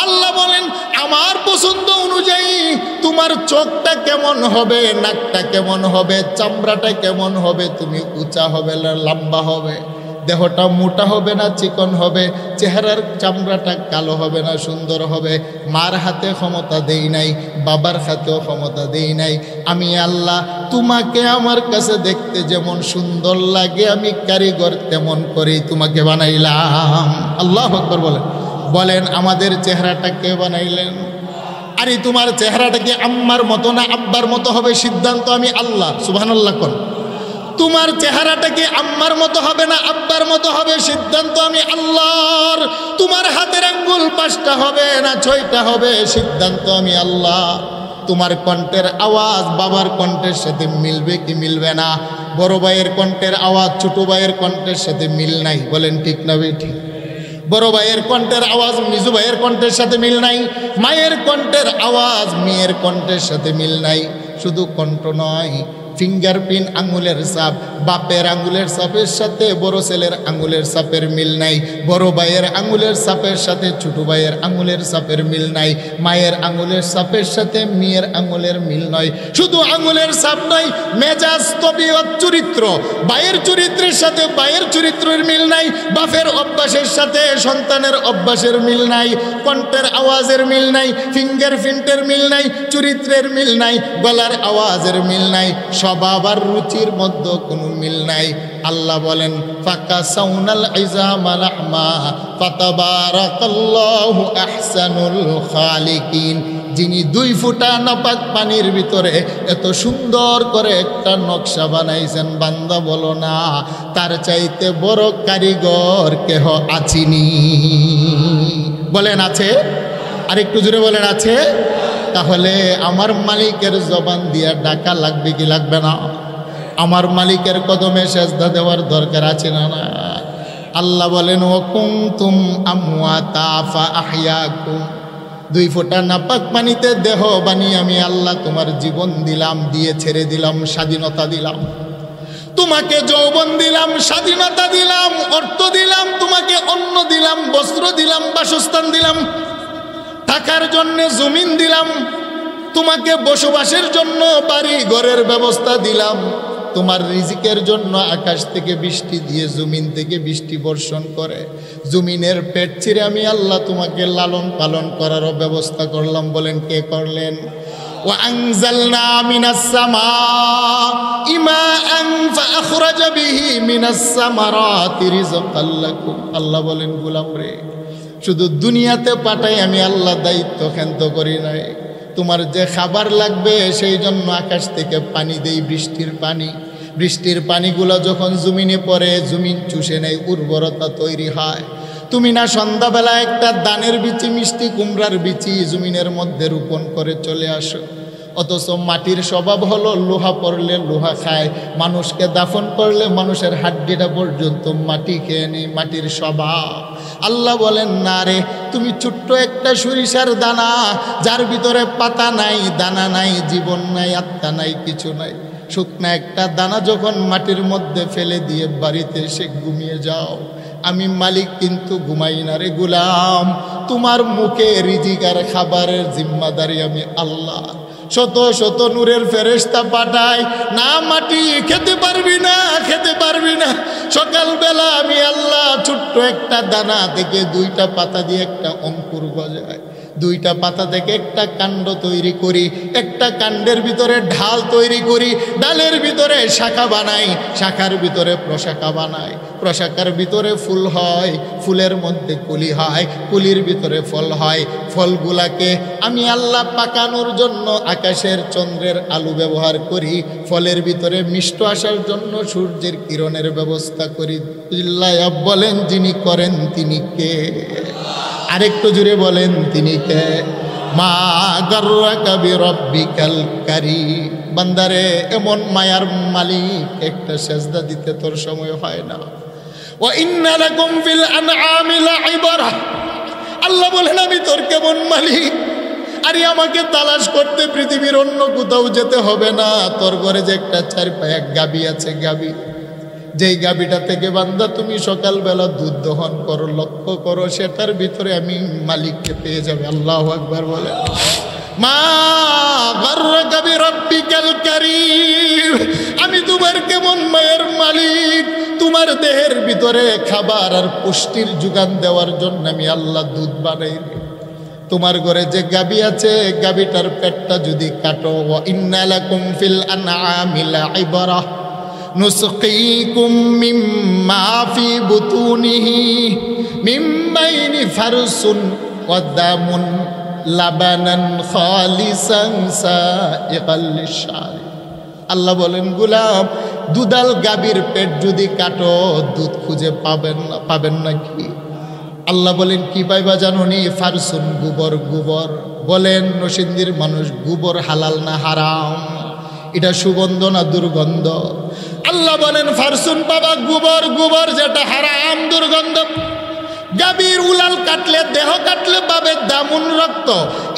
আল্লাহ বলেন আমার পছন্দ অনুযায়ী তোমার চোখটা কেমন হবে, নাকটা কেমন হবে, চামড়াটা কেমন হবে, তুমি উঁচা হবে না লম্বা হবে, দেহটা মোটা হবে না চিকন হবে, চেহারার চামড়াটা কালো হবে না সুন্দর হবে। মার হাতে ক্ষমতা দেই নাই, বাবার হাতেও ক্ষমতা দেই নাই, আমি আল্লাহ তোমাকে আমার কাছে দেখতে যেমন সুন্দর লাগে আমি কারিগর তেমন করেই তোমাকে বানাইলাম। আল্লাহু আকবার বলেন। বলেন আমাদের চেহারাটা কে বানাইলেন? আরে তোমার চেহারাটা কি আম্মার মতো না আব্বার মতো হবে, সিদ্ধান্ত আমি আল্লাহ। সুবহানাল্লাহ কোন। তোমার চেহারাটা কি আম্মার মতো হবে না আব্বার মতো হবে, সিদ্ধান্ত আমি আল্লাহর। তোমার হাতের আঙ্গুল 5টা হবে না 6টা হবে, সিদ্ধান্ত আমি আল্লাহ। তোমার কণ্ঠের আওয়াজ বাবার কণ্ঠের সাথে মিলবে কি মিলবে না? বড় ভাইয়ের কণ্ঠের আওয়াজ ছোট ভাইয়ের কণ্ঠের সাথে মিল নাই, বলেন ঠিক না ঠিক? বড় ভাইয়ের কণ্ঠের আওয়াজ মিজু ভাইয়ের কণ্ঠের সাথে মিল নাই, মায়ের কণ্ঠের আওয়াজ মেয়ের কণ্ঠের সাথে মিল নাই। শুধু কণ্ঠ নয়, ফিঙ্গারপ্রিন্ট আঙুলের ছাপ, বাপের আঙুলের ছাপের সাথে বড় ছেলের আঙুলের ছাপের মিল নাই, বড় ভাইয়ের আঙুলের ছাপের সাথে ছোট ভাইয়ের আঙুলের ছাপের মিল নাই, মায়ের আঙুলের ছাপের সাথে মেয়ের আঙুলের মিল নয়। শুধু আঙুলের ছাপ নয়, মেজাজ, তবিয়ত, চরিত্র, ভাইয়ের চরিত্রের সাথে ভাইয়ের চরিত্রের মিল নাই, বাপের অভ্যাসের সাথে সন্তানের অভ্যাসের মিল নাই, কণ্ঠের আওয়াজের মিল নাই, ফিঙ্গারপ্রিন্টের মিল নাই, চরিত্রের মিল নাই, গলার আওয়াজের মিল নাই, স্বভাব আর রুচির মধ্যে কোনো মিল নাই। আল্লাহ বলেন ফাকাসাউনাল ইজামা লাহমা ফাতাবারাকাল্লাহু আহসানুল খালিকিন, যিনি 2 ফোঁটা নাপাক পানির ভিতরে এত সুন্দর করে একটা নকশা বানাইছেন, বান্দা বলো না তার চাইতে বড় কারিগর কেহ আছিনি? বলেন আছে? আর একটু জোরে বলেন আছে? তাহলে আমার মালিকের জবান দিয়া ডাকা লাগবে কি লাগবে না? আমার মালিকের কদমে সেজদা দেওয়ার দরকার আছে না? না। আল্লাহ বলেন ওয়াকুনতুম আমওয়াতা ফাআহইয়াকুম, 2 ফোঁটা নাপাক পানিতে দেহ বানিয়ে আমি আল্লাহ তোমার জীবন দিলাম, দিয়ে ছেড়ে দিলাম, স্বাধীনতা দিলাম। তোমাকে যৌবন দিলাম, স্বাধীনতা দিলাম, অর্থ দিলাম, তোমাকে অন্ন দিলাম, বস্ত্র দিলাম, বাসস্থান দিলাম, থাকার জন্য জমিন দিলাম, তোমাকে বসবাসের জন্য বাড়ি ঘরের ব্যবস্থা দিলাম, তোমার রিজিকের জন্য আকাশ থেকে বৃষ্টি দিয়ে জমিন থেকে বৃষ্টি বর্ষণ করে জমিনের পেট চিরে আমি আল্লাহ তোমাকে লালন পালন করারও ব্যবস্থা করলাম। বলেন কে করলেন? وأنزلنا من السماء ماء فأخرج به من الثمرات رزقا لكم। আল্লাহ বলেন গোলাম রে, শুধু দুনিয়াতে পাঠাই আমি আল্লাহ দায়িত্ব ক্ষান্ত করি নাই, তোমার যে খাবার লাগবে সেই জন্য আকাশ থেকে পানি দেই, বৃষ্টির পানি। বৃষ্টির পানিগুলো যখন জমিনে পড়ে জমিন চুষে নেয়, উর্বরতা তৈরি হয়। তুমি না সন্ধ্যাবেলা একটা দানের বিচি, মিষ্টি কুমড়ার বিচি জমিনের মধ্যে রোপণ করে চলে আসো, অথচ মাটির স্বভাব হলো লোহা পড়লে লোহা খায়, মানুষকে দাফন করলে মানুষের হাড্ডিটা পর্যন্ত মাটি খেয়ে নেই, মাটির স্বভাব। আল্লাহ বলেন না রে, তুমি ছোট্ট একটা সরিষার দানা, যার ভিতরে পাতা নাই, দানা নাই, জীবন নাই, আত্মা নাই, কিছু নাই, শুকনা একটা দানা যখন মাটির মধ্যে ফেলে দিয়ে বাড়িতে এসে ঘুমিয়ে যাও, আমি মালিক কিন্তু ঘুমাই না রে গোলাম, তোমার মুখে রিজিক আর খাবারের জিম্মাদারি আমি আল্লাহ। শত শত নূরের ফেরেশতা পাঠাই, না মাটি খেতে পারবি না, খেতে পারবি না। সকালবেলা আমি আল্লাহ ছোট্ট একটা দানা থেকে দুইটা পাতা দিয়ে একটা অঙ্কুর গজায়, দুইটা পাতা থেকে একটা কাণ্ড তৈরি করি, একটা কাণ্ডের ভিতরে ঢাল তৈরি করি, ডালের ভিতরে শাখা বানাই, শাখার ভিতরে প্রশাখা বানাই, প্রশাখার ভিতরে ফুল হয়, ফুলের মধ্যে কুলি হয়, কুলির ভিতরে ফল হয়, ফলগুলাকে আমি আল্লাহ পাকানোর জন্য আকাশের চন্দ্রের আলো ব্যবহার করি, ফলের ভিতরে মিষ্ট আসার জন্য সূর্যের কিরণের ব্যবস্থা করি। বলেন যিনি করেন তিনি কে? আরেকটু জুড়ে বলেন তিনি কে? মা গাররাকা বিরাব্বিকাল কারীম। বান্দারে, এমন মায়ার মালিক একটা সেজদা দিতে তোর সময় হয় না। ওয়া ইন্না লাকুম ফিল আনআমি লাইবরা। আল্লাহ বলেন আমি তোর কেমন মালিক, আরে আমাকে তালাশ করতে পৃথিবীর অন্য কোথাও যেতে হবে না। তোর ঘরে যে একটা চার পায়ে গাবি আছে, গাবি, যেই গাবিটা থেকে বান্দা তুমি সকালবেলা দুধ দহন করো, লক্ষ্য করো, সেটার ভিতরে আমি মালিককে পেয়ে যাবে। আল্লাহু আকবার বলে। মা গাররাকা বিরাব্বিকাল কারীম। আমি তোমার কেমন মায়ের মালিক, তোমার দেহের ভিতরে খাবার আর পুষ্টির যোগান দেওয়ার জন্য আমি আল্লাহ দুধ বানাই। তোমার ঘরে যে গাবি আছে, গাবিটার পেটটা যদি কাটো, ওয়া ইন্না লাকুম ফিল আনআমি লাইবরা নুসকিকুম মিম্মা ফি বুতুনিহি মিন বাইনি ফারসুন ওয়া দামুন লাবানান খালিসান সাইকাল লিশারি। আল্লাহ বলেন গোলাম, দুধাল গাবির পেট যদি কাটো দুধ খুঁজে পাবেন নাকি? আল্লাহ বলেন কি পাইবা জানোনি? ফারসুন, গোবর। গোবর বলেন নরসিংদীর মানুষ, গোবর হালাল না হারাম? এটা সুগন্ধ না দুর্গন্ধ? আল্লাহ বলেন ফারসুন পাবা গোবর, গোবর যেটা হারাম, দুর্গন্ধ। গাবির উলাল কাটলে, দেহ কাটলে পাবে দামুন, রক্ত।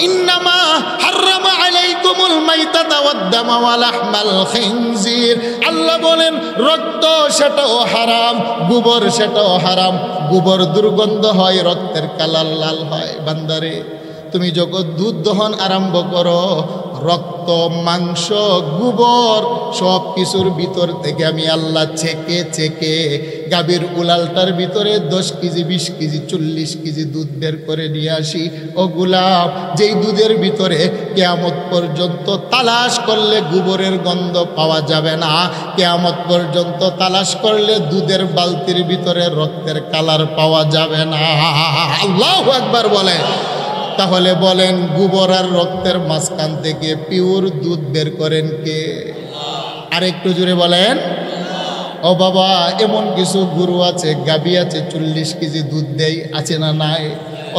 ইন্নামা হাররামা আলাইকুমুল মাইতাতা ওয়াদ দামা ওয়া লাহমাল খিনজির। আল্লাহ বলেন রক্ত সেটাও হারাম, গোবর সেটাও হারাম। গোবর দুর্গন্ধ হয়, রক্তের কালার লাল হয়। বান্দারে, তুমি যখন দুধ দহন আরম্ভ করো, রক্ত, মাংস, গোবর সব কিছুর ভিতর থেকে আমি আল্লাহ ছেকে ছেকে গাভীর উলালটার ভিতরে 10 কেজি, 20 কেজি, 40 কেজি দুধ বের করে নিয়ে আসি। ও গোলাম, যেই দুধের ভিতরে কিয়ামত পর্যন্ত তালাশ করলে গোবরের গন্ধ পাওয়া যাবে না, কিয়ামত পর্যন্ত তালাশ করলে দুধের বালতির ভিতরে রক্তের কালার পাওয়া যাবে না। আল্লাহু আকবার বলে। তাহলে বলেন গোবর আর রক্তের মাঝখান থেকে পিওর দুধ বের করেন কে? আরেকটু জোরে বলেন। ও বাবা, এমন কিছু গরু আছে, গাবি আছে, 40 কেজি দুধ দেয়, আছে না নাই?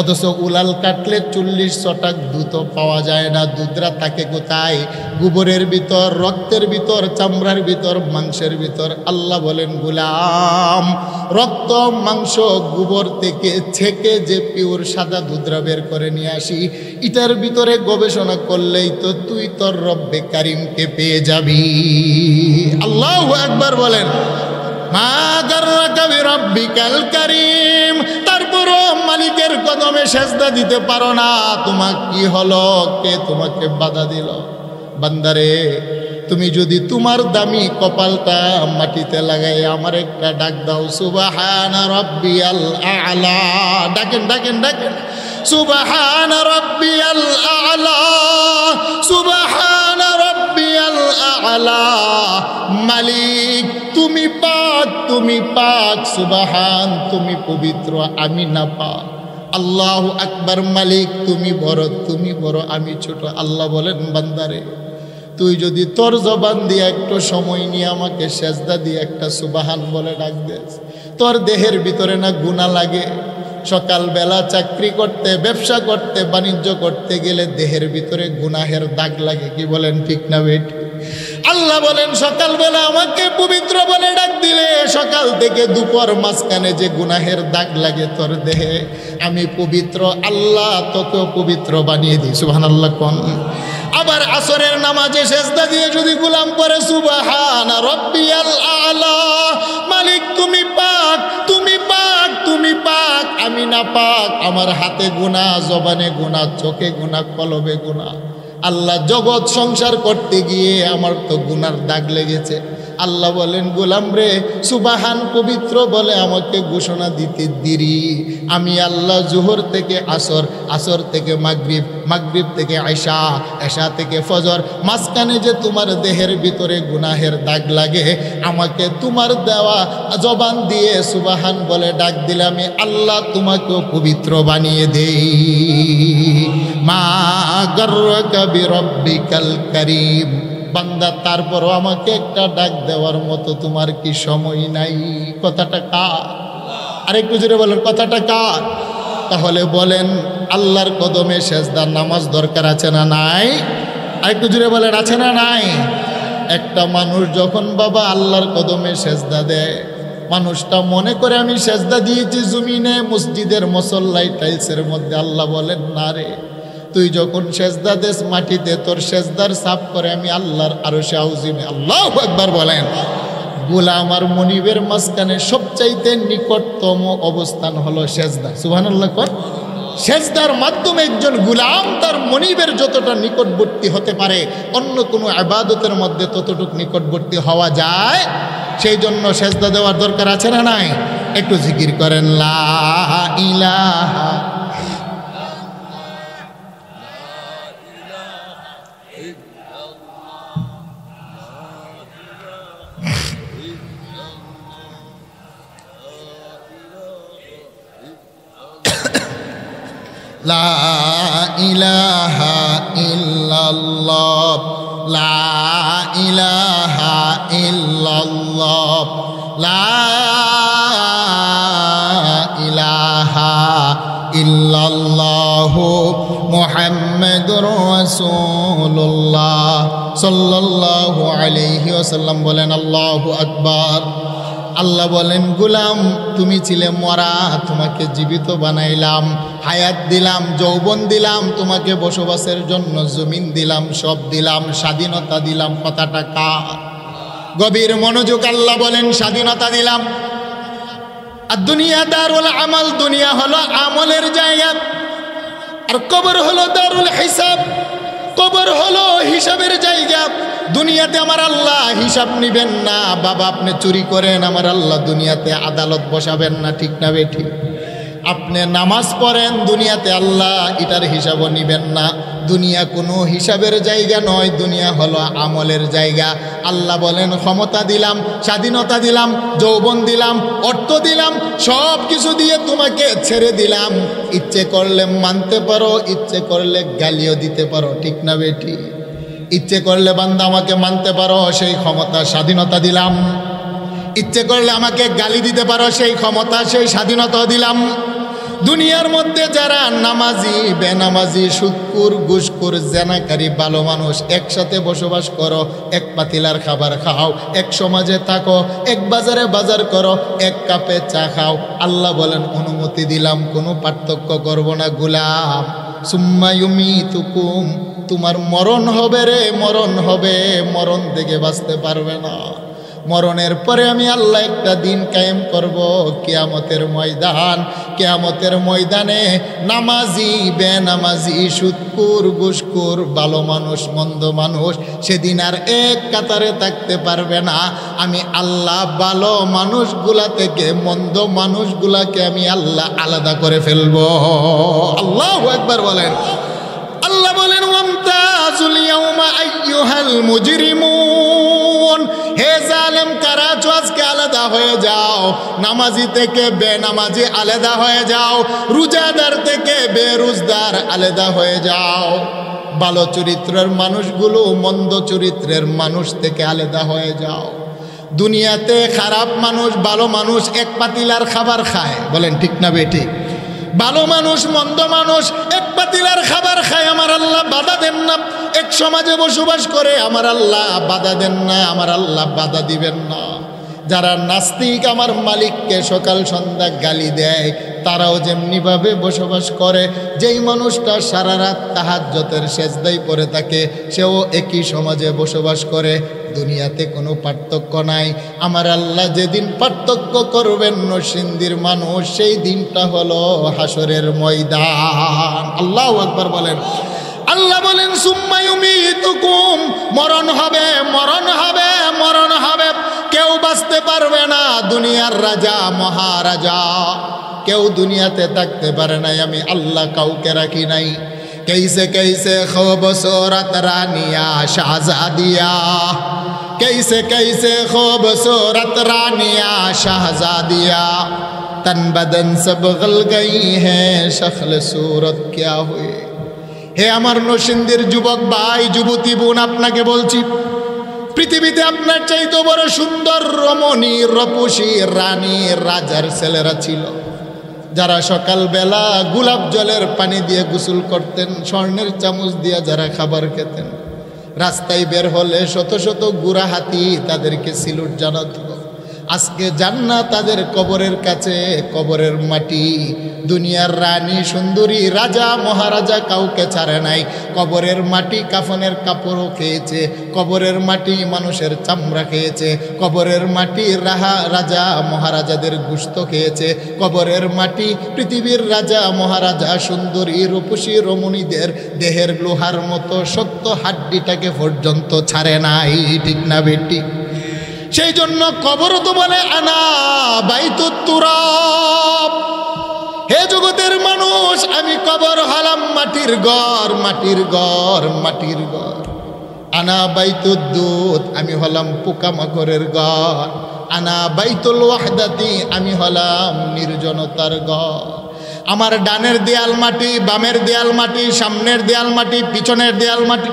অথচ উলাল কাটলে 40 ছটাক দুধ পাওয়া যায় না। দুধরা থাকে কোথায়? গোবরের ভিতর, রক্তের ভিতর, চামড়ার ভিতর, মাংসের ভিতর। আল্লাহ বলেন, গোলাম, রক্ত মাংস গোবর থেকে ছেঁকে যে পিওর সাদা দুধরা বের করে নিয়ে আসি, এটার ভিতরে গবেষণা করলেই তো তুই তোর রব্বে কারিমকে পেয়ে যাবি। আল্লাহু আকবার বলেন। মা গাররাকা বিরাব্বিকাল কারীম। তারপরও মালিকের কদমে সেজদা দিতে পারো না, তোমার কি হলো? কে তোমাকে বাধা দিল? বান্দারে, তুমি যদি তোমার দামি কপালটা মাটিতে লাগাই আমার একটা ডাক দাও, সুবহানা রাব্বিয়াল আ'লা। ডাকেন ডাকেন ডাকেন, সুবহানা রাব্বিয়াল আ'লা, সুবহানা রাব্বিয়াল আ'লা। মালিক তুমি পাক, তুমি পাক, সুবহান তুমি পবিত্র, আমি নাপাক। আল্লাহু আকবার। মালিক তুমি বড়, তুমি বড়, আমি ছোট। আল্লাহ বলেন, বান্দারে, তুই যদি তোর জবান দিয়ে একটু সময় নিয়ে আমাকে সেজদা দিয়ে একটা সুবহান বলে ডাক দেস, তোর দেহের ভিতরে না গুনাহ লাগে? সকালবেলা চাকরি করতে, ব্যবসা করতে, বাণিজ্য করতে গেলে দেহের ভিতরে গুনাহের দাগ লাগে, কি বলেন ঠিক না বেট? আল্লাহ বলেন, সকালবেলা আমাকে পবিত্র বলে ডাক দিলে সকাল থেকে দুপুর মাঝখানে যে গুনাহের দাগ লাগে তোর দেহে, আমি পবিত্র আল্লাহ তোকেও পবিত্র বানিয়ে দিই। সুবহানাল্লাহ কোন। আবার আসরের নামাজে সেজদা দিয়ে যদি গোলাম পড়ে সুবহানা রাব্বিয়াল আ'লা, মালিক তুমি পাক, তুমি পাক, তুমি পাক, আমি না পাক, আমার হাতে গুনাহ, জবানে গুনাহ, চোখে গুনাহ, কলবে গুনাহ। আল্লাহ, জগৎ সংসার করতে গিয়ে আমার তো গুনার দাগ লেগেছে। আল্লাহ বলেন, গোলাম রে, সুবহান পবিত্র বলে আমাকে ঘোষণা দিতে দেরি। আমি আল্লাহ জোহর থেকে আসর, আসর থেকে মাগরিব, মাগরিব থেকে আয়শা, এশা থেকে ফজর, মাঝখানে যে তোমার দেহের ভিতরে গুনাহের দাগ লাগে, আমাকে তোমার দেওয়া জবান দিয়ে সুবহান বলে ডাক দিলে আমি আল্লাহ তোমাকেও পবিত্র বানিয়ে দেই। মা গাররাকা বিরাব্বিকাল কারীম। বান্দা, তারপরও আমাকে একটা ডাক দেওয়ার মতো তোমার কি সময় নাই? কথাটা কার? আরেকটু জোরে বলেন, কথাটা কার? তাহলে বলেন, আল্লাহর কদমে সেজদা নামাজ দরকার আছে না নাই? আরেকটু জোরে বলেন, আছে না নাই? একটা মানুষ যখন বাবা আল্লাহর কদমে সেজদা দেয়, মানুষটা মনে করে আমি সেজদা দিয়েছি জমিনে, মসজিদের মুসল্লাই, টাইলসের মধ্যে। আল্লাহ বলেন, না রে, তুই যখন সেজদা দেস মাটিতে, তোর সেজদার সাফ করে আমি আল্লাহর আরশে আযীমে। আল্লাহু আকবার বলেন। গোলাম আর মনিবের মাঝখানে সবচাইতে নিকটতম অবস্থান হলো সেজদা। সুবহানাল্লাহ কর। সেজদার মাধ্যমে একজন গোলাম তার মনিবের যতটা নিকটবর্তী হতে পারে, অন্য কোনো ইবাদতের মধ্যে ততটুকু নিকটবর্তী হওয়া যায়। সেই জন্য সেজদা দেওয়ার দরকার আছে না নাই? একটু জিকির করেন, লা ইলাহা লা ইলাহা ইল্লাল্লাহ, লা ইলাহা ইল্লাল্লাহ, লা ইলাহা ইল্লাল্লাহু মুহাম্মাদুর রাসূলুল্লাহ সাল্লাল্লাহু আলাইহি ওয়াসাল্লাম। বলেন আল্লাহু আকবার। আল্লাহ বলেন, গোলাম তুমি ছিলে মরা, তোমাকে জীবিত বানাইলাম, হায়াত দিলাম, যৌবন দিলাম, তোমাকে বসবাসের জন্য জমিন দিলাম, সব দিলাম, স্বাধীনতা দিলাম। কথাটা কার? গভীর মনোযোগ। আল্লাহ বলেন, স্বাধীনতা দিলাম। আর দুনিয়া দারুল আমাল, দুনিয়া হলো আমলের জায়গা, আর কবর হলো দারুল হিসাব, কবর হলো হিসাবের জায়গা। দুনিয়াতে আমার আল্লাহ হিসাব নিবেন না। বাবা আপনি চুরি করেন, আমার আল্লাহ দুনিয়াতে আদালত বসাবেন না, ঠিক না বেঠি? আপনি নামাজ পড়েন, দুনিয়াতে আল্লাহ এটার হিসাবও নিবেন না। দুনিয়া কোনো হিসাবের জায়গা নয়, দুনিয়া হলো আমলের জায়গা। আল্লাহ বলেন, ক্ষমতা দিলাম, স্বাধীনতা দিলাম, যৌবন দিলাম, অর্থ দিলাম, সব কিছু দিয়ে তোমাকে ছেড়ে দিলাম। ইচ্ছে করলে মানতে পারো, ইচ্ছে করলে গালিও দিতে পারো, ঠিক না বেটি? ইচ্ছে করলে বান্দা আমাকে মানতে পারো, সেই ক্ষমতা স্বাধীনতা দিলাম। ইচ্ছে করলে আমাকে গালি দিতে পারো, সেই ক্ষমতা সেই স্বাধীনতা দিলাম। দুনিয়ার মধ্যে যারা নামাজি বেনামাজি সুদখোর ঘুষখোর জেনাকারী ভালো মানুষ একসাথে বসবাস করো, এক পাতিলার খাবার খাও, এক সমাজে থাকো, এক বাজারে বাজার করো, এক কাপে চা খাও, আল্লাহ বলেন অনুমতি দিলাম, কোনো পার্থক্য করব না গোলাম। সুম্মা ইউমিতুকুম, তোমার মরণ হবে রে, মরণ হবে, মরণ থেকে বাঁচতে পারবে না। মরণের পরে আমি আল্লাহ একটা দিন কায়েম করব, কিয়ামতের ময়দান। কিয়ামতের ময়দানে নামাজি বেনামাজি সুদখোর ঘুষখোর ভালো মানুষ মন্দ মানুষ সেদিন আর এক কাতারে থাকতে পারবে না। আমি আল্লাহ ভালো মানুষগুলা থেকে মন্দ মানুষগুলাকে আমি আল্লাহ আলাদা করে ফেলবো। আল্লাহু আকবার বলেন। আল্লাহ বলেন ওয়ামতাজুল ইয়াউমা আইয়ুহাল মুজরিমুন, হে জালেম কারা আছো আজকে আলাদা হয়ে যাও। নামাজি থেকে বেনামাজি আলাদা হয়ে যাও, রোজাদার থেকে বেরোজদার আলাদা হয়ে যাও। ভালো চরিত্রের মানুষগুলো মন্দ চরিত্রের মানুষ থেকে আলাদা হয়ে যাও। দুনিয়াতে খারাপ মানুষ ভালো মানুষ এক পাতিলার খাবার খায়, বলেন ঠিক না বেঠিক? ভালো মানুষ মন্দ মানুষ এক পাতিলার খাবার খায়, আমার আল্লাহ বাধা দেন না। এক সমাজে বসবাস করে, আমার আল্লাহ বাধা দেন না, আমার আল্লাহ বাধা দিবেন না। যারা নাস্তিক আমার মালিককে সকাল সন্ধ্যা গালি দেয়, তারাও যেমনিভাবে বসবাস করে। যেই মানুষটা সারা রাত তাহাজ্জুদের সেজদায় পড়ে থাকে, সেও একই সমাজে বসবাস করে। দুনিয়াতে কোনো পার্থক্য নাই। আমার আল্লাহ যেদিন পার্থক্য করবেন নরসিংদীর মানুষ, সেই দিনটা হলো হাসরের ময়দান। আল্লাহু আকবার বলেন। আল্লাহ বলেন সুম্মা ইউমিতুকুম, মরণ হবে, মরণ হবে, মরণ হবে। কেউ বাঁচতে পারবে না। দুনিয়ার রাজা মহারাজা কেউ দুনিয়াতে থাকতে পারে নাই, আমি আল্লাহ কাউকে রাখি নাই। कैसे कैसे खूबसूरत रानिया शाहजादिया, कैसे कैसे खूबसूरत रानिया शाहजादिया, तन बदन सब गल गई हैं, शक्ल सूरत क्या हुई। হে আমার নরসিংদীর যুবক ভাই যুবতী বোন, আপনাকে বলছি, পৃথিবীতে আপনার চাইতে বড় সুন্দর রমণী রূপসী রানী রাজার ছেলেরা ছিল, যারা সকালবেলা গোলাপ জলের পানি দিয়ে গোসল করতেন, স্বর্ণের চামচ দিয়ে যারা খাবার খেতেন। রাস্তায় বের হলে শত শত গুড়া হাতি তাদেরকে সিলুট জানাতো। আজকে জান্নাত তাদের কবরের কাছে, কবরের মাটি। দুনিয়ার রানী সুন্দরী রাজা মহারাজা কাউকে ছাড়ে নাই। কবরের মাটি কাফনের কাপড়ও খেয়েছে, কবরের মাটি মানুষের চামড়া খেয়েছে, কবরের মাটি রাজা মহারাজাদের গোশত খেয়েছে, কবরের মাটি পৃথিবীর রাজা মহারাজা সুন্দরী রূপসী রমণীদের দেহের লোহার মতো শক্ত হাড্ডিটাকে পর্যন্ত ছাড়ে নাই, ঠিক না বেটি? সেই জন্য কবরও তো বলে আনা বাইতুত তুরাব। হে জগতের মানুষ, আমি কবর হলাম মাটির ঘর, মাটির ঘর, মাটির ঘর। আনা বাইতুদ দুত, আমি হলাম পোকামাকড়ের ঘর। আনা বাইতুল ওয়াহদাতি, আমি হলাম নির্জনতার ঘর। আমার ডানের দেয়াল মাটি, বামের দেয়াল মাটি, সামনের দেয়াল মাটি, পিছনের দেয়াল মাটি।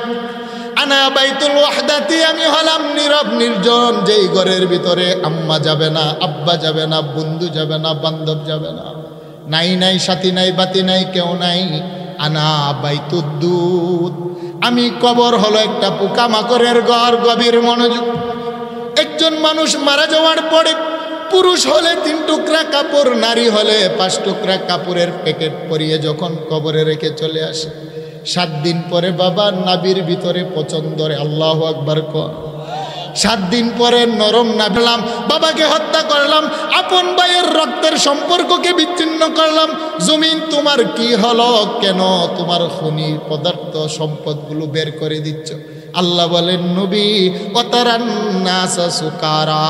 আনা বাইতুল ওয়াহদাতি, আমি হলাম নীরব নির্জন, যেই ঘরের ভিতরে আম্মা যাবে না, আব্বা যাবে না, বন্ধু যাবে না, বান্ধব যাবে না, নাই নাই সাথী নাই বাতি নাই, কেউ নাই। আনা বাইতুদ দুত, আমি কবর হলো একটা পোকামাকড়ের ঘর। গভীর মনোযোগ। একজন মানুষ মারা যাওয়ার পরে পুরুষ হলে 3 টুকরা কাপড়, নারী হলে 5 টুকরা কাপড়ের প্যাকেট পরিয়ে যখন কবরে রেখে চলে আসে, 7 দিন পরে বাবা নাভির ভিতরে পছন্দরে আল্লাহু আকবার কর। 7 দিন পরে নরম না পেলাম, বাবাকে হত্যা করলাম, আপন ভাইয়ের রক্তের সম্পর্ককে বিচ্ছিন্ন করলাম। জমিন তোমার কি হলো? কেন তোমার খনি পদার্থ সম্পদগুলো বের করে দিচ্ছ? আল্লাহ বলেন নবী, ওয়াতারান্নাসা সুকারা,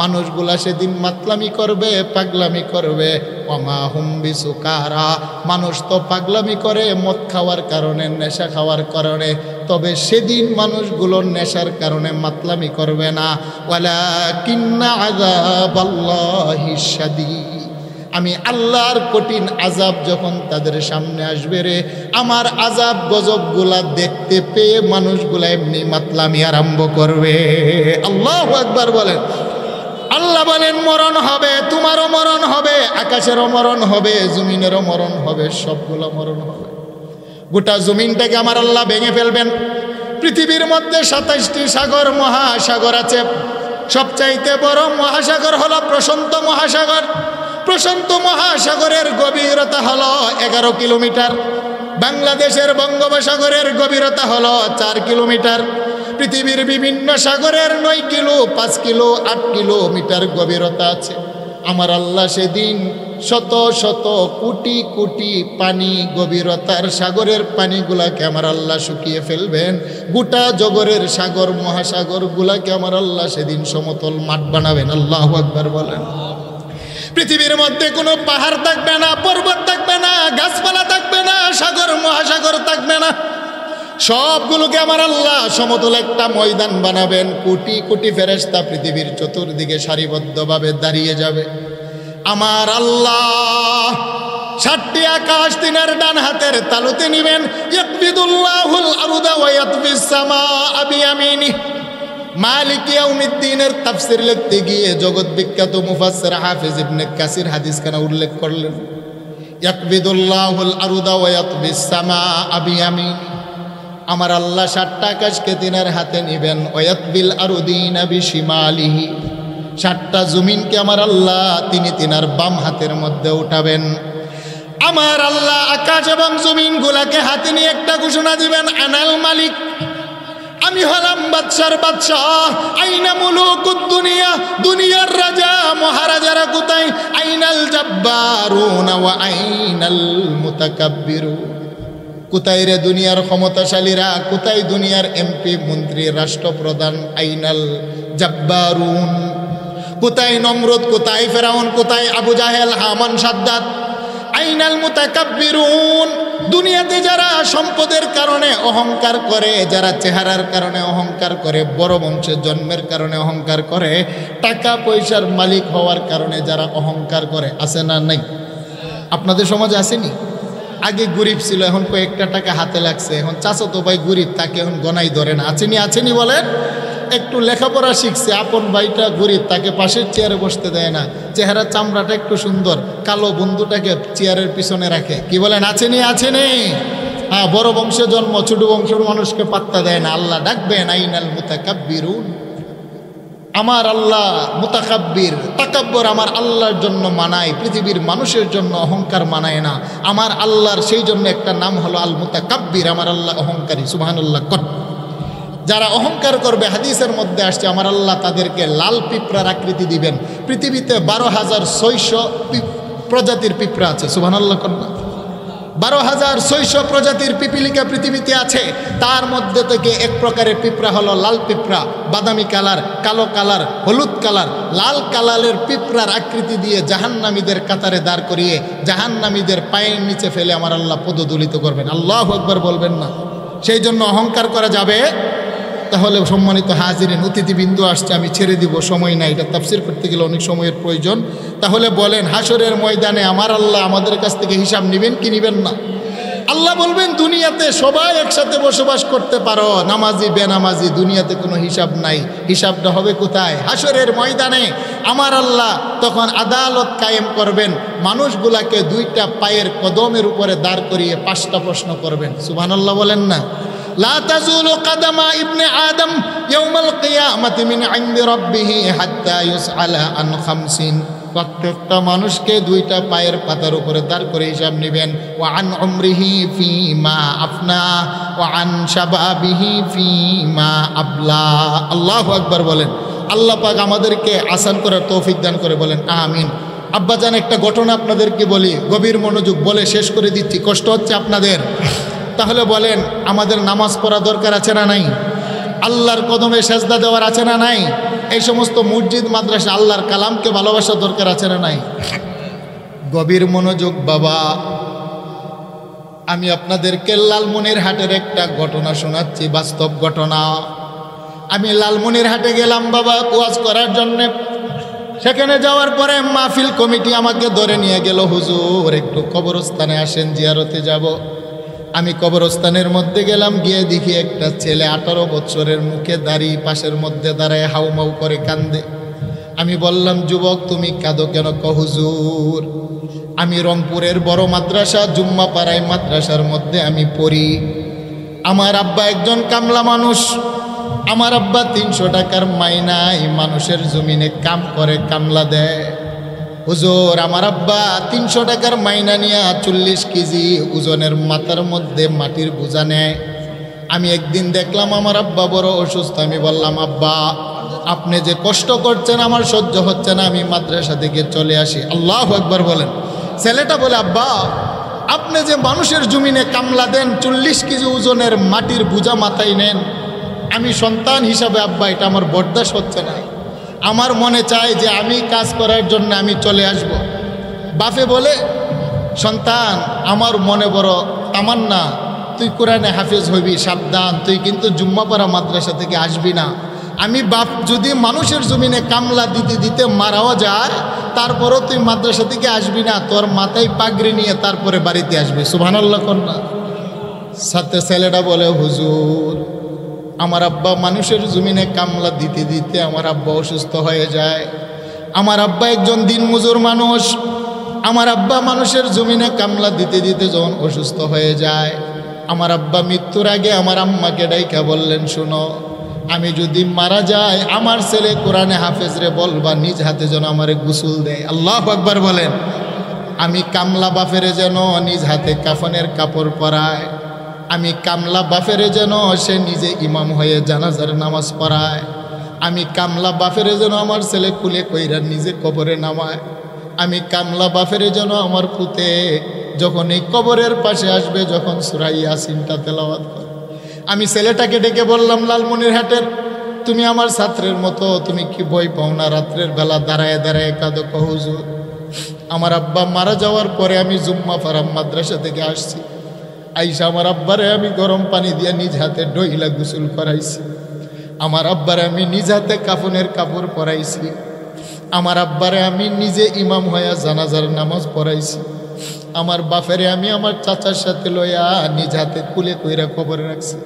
মানুষগুলা সেদিন মাতলামি করবে, পাগলামি করবে। ওমা হুম বিসুকারা, মানুষ তো পাগলামি করে মদ খাওয়ার কারণে, নেশা খাওয়ার কারণে, তবে সেদিন মানুষগুলো নেশার কারণে মাতলামি করবে না। ওয়ালাকিন্না আযাবাল্লাহি শাদীদ, আমি আল্লাহর কঠিন আযাব যখন তাদের সামনে আসবে রে, আমার আযাব গজবগুলা দেখতে পেয়ে মানুষগুলা এমনি মাতলামি আরম্ভ করবে। আল্লাহু আকবার বলেন। আল্লাহ বলেন মরণ হবে, তোমারও মরণ হবে, আকাশেরও মরণ হবে, জমিনেরও মরণ হবে, সবগুলো মরণ হবে। গোটা জমিনটাকে আমার আল্লাহ ভেঙে ফেলবেন। পৃথিবীর মধ্যে 27টি সাগর মহাসাগর আছে। সবচাইতে বড় মহাসাগর হলো প্রশান্ত মহাসাগর। প্রশান্ত মহাসাগরের গভীরতা হলো 11 কিলোমিটার। বাংলাদেশের বঙ্গোপসাগরের গভীরতা হলো 4 কিলোমিটার। পৃথিবীর বিভিন্ন সাগরের 9 কিলো, 5 কিলো, 8 কিলোমিটার গভীরতা আছে। আমার আল্লাহ সেদিন শত শত কোটি কোটি পানি গভীরতার সাগরের পানিগুলাকে আমার আল্লাহ শুকিয়ে ফেলবেন। গোটা জগরের সাগর মহাসাগরগুলাকে আমার আল্লাহ সেদিন সমতল মাঠ বানাবেন। আল্লাহু আকবার বলেন। পৃথিবীর মধ্যে কোনো পাহাড় থাকবে না, পর্বত থাকবে না, গাছপালা থাকবে না, সাগর মহাসাগর থাকবে না। সবগুলোকে আমার আল্লাহ সমতল একটা ময়দান বানাবেন। কোটি কোটি ফেরেশতা পৃথিবীর চতুর্দিকে সারিবদ্ধভাবে দাঁড়িয়ে যাবে। আমার আল্লাহ 7টি আকাশ তিনার ডান হাতের তালুতে নিবেন। ইয়াকবিদুল্লাহুল আরদা ওয়া ইয়াতবিস সামাআ বিয়ামিনিহি। মালিক ইয়াউমিদ্দিনের তাফসীর লিখতে গিয়ে জগৎ বিখ্যাত মুফাসসির হাফেজ ইবনে কাসির হাদিসখানা উল্লেখ করলেন। ইয়াকবিদুল্লাহুল আরদা ওয়া ইয়াতবিস সামাআ বিয়ামিনিহি। আমার আল্লাহ 7টা আকাশকে তিনার হাতে নিবেন। ওয়ায়াতবিল আরদিনা বিশিমালিহি। 7টা জমিনকে আমার আল্লাহ তিনি তিনার বাম হাতের মধ্যে উঠাবেন। আমার আল্লাহ আকাশ এবং জমিনগুলাকে হাতে নিয়ে একটা ঘোষণা দিবেন, আনাল মালিক, আমি হলাম বাদশার বাদশাহ। আইনা মুলুকুদ দুনিয়া, দুনিয়ার রাজা মহারাজারা কোথায়? আইনাল জাব্বারুনা ওয়া আইনাল মুতাকাব্বিরুন। কোথায় রে দুনিয়ার ক্ষমতাশালীরা? কোথায় দুনিয়ার এমপি মন্ত্রী রাষ্ট্রপ্রধান? আইনাল জাব্বারুন। কোথায় নমরুদ? কোথায় ফেরাউন? কোথায় আবু জাহেল, হামান, সাদ্দাত? আইনাল মুতাকাব্বিরুন। দুনিয়াতে যারা সম্পদের কারণে অহংকার করে, যারা চেহারার কারণে অহংকার করে, বড় বংশের জন্মের কারণে অহংকার করে, টাকা পয়সার মালিক হওয়ার কারণে যারা অহংকার করে, আছে না নাই? আপনাদের সমাজে আসেনি? আগে গরিব ছিল, এখন কয়েকটা টাকা হাতে লাগছে, এখন চাচাতো ভাই গরিব, তাকে এখন গনাই ধরে না। আসেনি বলেন? একটু লেখাপড়া শিখছে, আপন ভাইটা গরিব, তাকে পাশের চেয়ারে বসতে দেয় না। চেহারার চামড়াটা একটু সুন্দর, কালো বন্ধুটাকে চেয়ারের পিছনে রাখে। কি বলেন? আসেনি? হ্যাঁ, বড় বংশে জন্ম, ছোট বংশের মানুষকে পাত্তা দেয় না। আল্লাহ ডাকবেন, আইনাল মুতাকাব্বিরুন। আমার আল্লাহ মুতাকাব্বির, তাকাব্বর আমার আল্লাহর জন্য মানায়, পৃথিবীর মানুষের জন্য অহংকার মানায় না। আমার আল্লাহর সেই জন্য একটা নাম হলো আল মুতাকাব্বির। আমার আল্লাহ অহংকারী। সুবহানাল্লাহ। যারা অহংকার করবে, হাদিসের মধ্যে আসছে আমার আল্লাহ তাদেরকে লাল পিঁপড়ার আকৃতি দিবেন। পৃথিবীতে 12,600 প্রজাতির পিঁপড়া আছে। সুবহানাল্লাহ। 12,600 প্রজাতির পিপিলিকা পৃথিবীতে আছে। তার মধ্যে থেকে এক প্রকারের পিঁপড়া হলো লাল পিঁপড়া। বাদামি কালার, কালো কালার, হলুদ কালার। লাল কালারের পিঁপড়ার আকৃতি দিয়ে জাহান্নামীদের কাতারে দাঁড় করিয়ে জাহান্নামীদের পায়ের নিচে ফেলে আমার আল্লাহ পদদলিত করবেন। আল্লাহু আকবার বলবেন না? সেই জন্য অহংকার করা যাবে? তাহলে সম্মানিত হাজিরিন, অতিথিবৃন্দ আসছে, আমি ছেড়ে দিব, সময় নাই, এটা তাফসীর করতে গেলে অনেক সময়ের প্রয়োজন। তাহলে বলেন, হাসরের ময়দানে আমার আল্লাহ আমাদের কাছ থেকে হিসাব নেবেন কি নেবেন না? আল্লাহ বলবেন, দুনিয়াতে সবাই একসাথে বসবাস করতে পারো, নামাজি বেনামাজি, দুনিয়াতে কোনো হিসাব নাই। হিসাবটা হবে কোথায়? হাসরের ময়দানে। আমার আল্লাহ তখন আদালত কায়েম করবেন, মানুষগুলাকে 2টা পায়ের কদমের উপরে দাঁড় করিয়ে 5টা প্রশ্ন করবেন। সুবহানাল্লাহ বলেন না? লা তাজুলু কাদামা ইবনে আদম ইয়াউমাল কিয়ামাতি মিন ইনদি রাব্বিহি হাত্তা ইউসআলা আন 50। প্রত্যেকটা মানুষকে 2টা পায়ের পাতার উপরে দাঁড় করে হিসাব নেবেন। ওয়া আন উমরিহি ফিমা আফনা ওয়া আন শাবাবিহি ফিমা আবলা। আল্লাহু আকবার বলেন। আল্লাহ পাক আমাদেরকে আসান করার তৌফিক দান করে, বলেন আমিন। আব্বাজান, একটা ঘটনা আপনাদেরকে বলি, গভীর মনোযোগ, বলে শেষ করে দিচ্ছি, কষ্ট হচ্ছে আপনাদের। তাহলে বলেন, আমাদের নামাজ পড়া দরকার আছে না নাই? আল্লাহর কদমে সেজদা দেওয়ার আছে না নাই? এই সমস্ত মসজিদ মাদ্রাসা আল্লাহর কালামকে ভালোবাসা দরকার আছে না নাই? গভীর মনোযোগ বাবা। আমি আপনাদেরকে লালমনিরহাটের একটা ঘটনা শোনাচ্ছি, বাস্তব ঘটনা। আমি লালমনিরহাটে গেলাম বাবা ওয়াজ করার জন্যে। সেখানে যাওয়ার পরে মাহফিল কমিটি আমাকে ধরে নিয়ে গেল, হুজুর একটু কবরস্থানে আসেন, জিয়ারতে যাব। আমি কবরস্থানের মধ্যে গেলাম, গিয়ে দেখি একটা ছেলে 18 বছরের, মুখে দাড়ি, পাশের মধ্যে দাঁড়ায় হাউমাউ করে কান্দে। আমি বললাম, যুবক তুমি কাঁদো কেন? হুজুর, আমি রংপুরের বড় মাদ্রাসা জুম্মাপাড়ায় মাদ্রাসার মধ্যে আমি পড়ি। আমার আব্বা একজন কামলা মানুষ। আমার আব্বা 300 টাকার মাইনায় মানুষের জমিনে কাম করে, কামলা দেয়। হুজুর, আমার আব্বা 300 টাকার মাইনা নিয়ে 40 কেজি ওজনের মাথার মধ্যে মাটির বোঝা নেয়। আমি একদিন দেখলাম আমার আব্বা বড় অসুস্থ। আমি বললাম, আব্বা আপনি যে কষ্ট করছেন আমার সহ্য হচ্ছে না, আমি মাদ্রাসা থেকে চলে আসি। আল্লাহু আকবার বলেন। ছেলেটা বলে, আব্বা আপনি যে মানুষের জমিনে কামলা দেন, 40 কেজি ওজনের মাটির বোঝা মাথায় নেন, আমি সন্তান হিসাবে আব্বা এটা আমার বরদাস্ত হচ্ছে না। আমার মনে চায় যে আমি কাজ করার জন্য আমি চলে আসব। বাপে বলে, সন্তান আমার মনে বড় তামান্না, তুই কোরআনে হাফেজ হইবি, সাবধান, তুই কিন্তু জুম্মাপাড়া মাদ্রাসা থেকে আসবি না। আমি বাপ যদি মানুষের জমিনে কামলা দিতে দিতে মারাও যায়, তারপরও তুই মাদ্রাসা থেকে আসবি না, তোর মাথায় পাগড়ি নিয়ে তারপরে বাড়িতে আসবে। সুবহানাল্লাহ কন্যা। সাথে ছেলেটা বলে, হুজুর আমার আব্বা মানুষের জমিনে কামলা দিতে দিতে আমার আব্বা অসুস্থ হয়ে যায়। আমার আব্বা একজন দিনমজুর মানুষ। আমার আব্বা মানুষের জমিনে কামলা দিতে দিতে যখন অসুস্থ হয়ে যায়, আমার আব্বা মৃত্যুর আগে আমার আম্মাকে ডাইকা বললেন, শুনো, আমি যদি মারা যাই আমার ছেলে কোরআনে হাফেজ রে বলবা নিজ হাতে যেন আমারে গোসল দেয়। আল্লাহু আকবার বলেন। আমি কামলা বাফেরে যেন নিজ হাতে কাফনের কাপড় পরায়। আমি কামলা বাফেরে যেন সে নিজে ইমাম হয়ে জানাজার নামাজ পড়ায়। আমি কামলা বাফেরে যেন আমার ছেলে কুলে কইরা নিজে কবরে নামায়। আমি কামলা বাফেরে যেন আমার পুতে যখন এই কবরের পাশে আসবে, যখন সূরা ইয়াসিনটা তেলাওয়াত করে। আমি ছেলেটাকে ডেকে বললাম, লালমনিরহাটের তুমি আমার ছাত্রের মতো, তুমি কি বই পাও না? রাত্রের বেলা দাঁড়ায় দাঁড়ায় কাঁদো। হুজুর আমার আব্বা মারা যাওয়ার পরে আমি জুম্মাপাড়া মাদ্রাসা থেকে আসছি। আইসা আমার আব্বারে আমি গরম পানি দিয়ে নিজ হাতে ডইলা গোসল করাইছি। আমার আব্বারে আমি নিজ হাতে কাফনের কাপড় পরাইছি। আমার আব্বারে আমি নিজে ইমাম হইয়া জানাজার নামাজ পড়াইছি। আমার বাপেরে আমি আমার চাচার সাথে লইয়া নিজ হাতে কুলে কইরা কবরে রাখছি।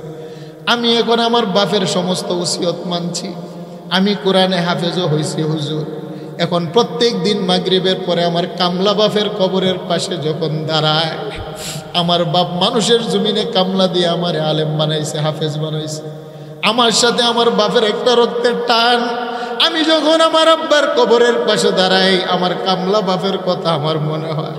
আমি এখন আমার বাপের সমস্ত ওসিয়ত মানছি। আমি কোরআনে হাফেজও হইছি হুজুর। এখন প্রত্যেক দিন মাগরিবের পরে আমার কামলা বাপের কবরের পাশে যখন দাঁড়ায়, আমার বাপ মানুষের জমিনে কামলা দিয়ে আমার আলেম বানাইছে, হাফেজ বানাইছে। আমার সাথে আমার বাপের একটা রক্তের টান। আমি যখন আমার আব্বার কবরের পাশে দাঁড়াই, আমার কামলা বাপের কথা আমার মনে হয়।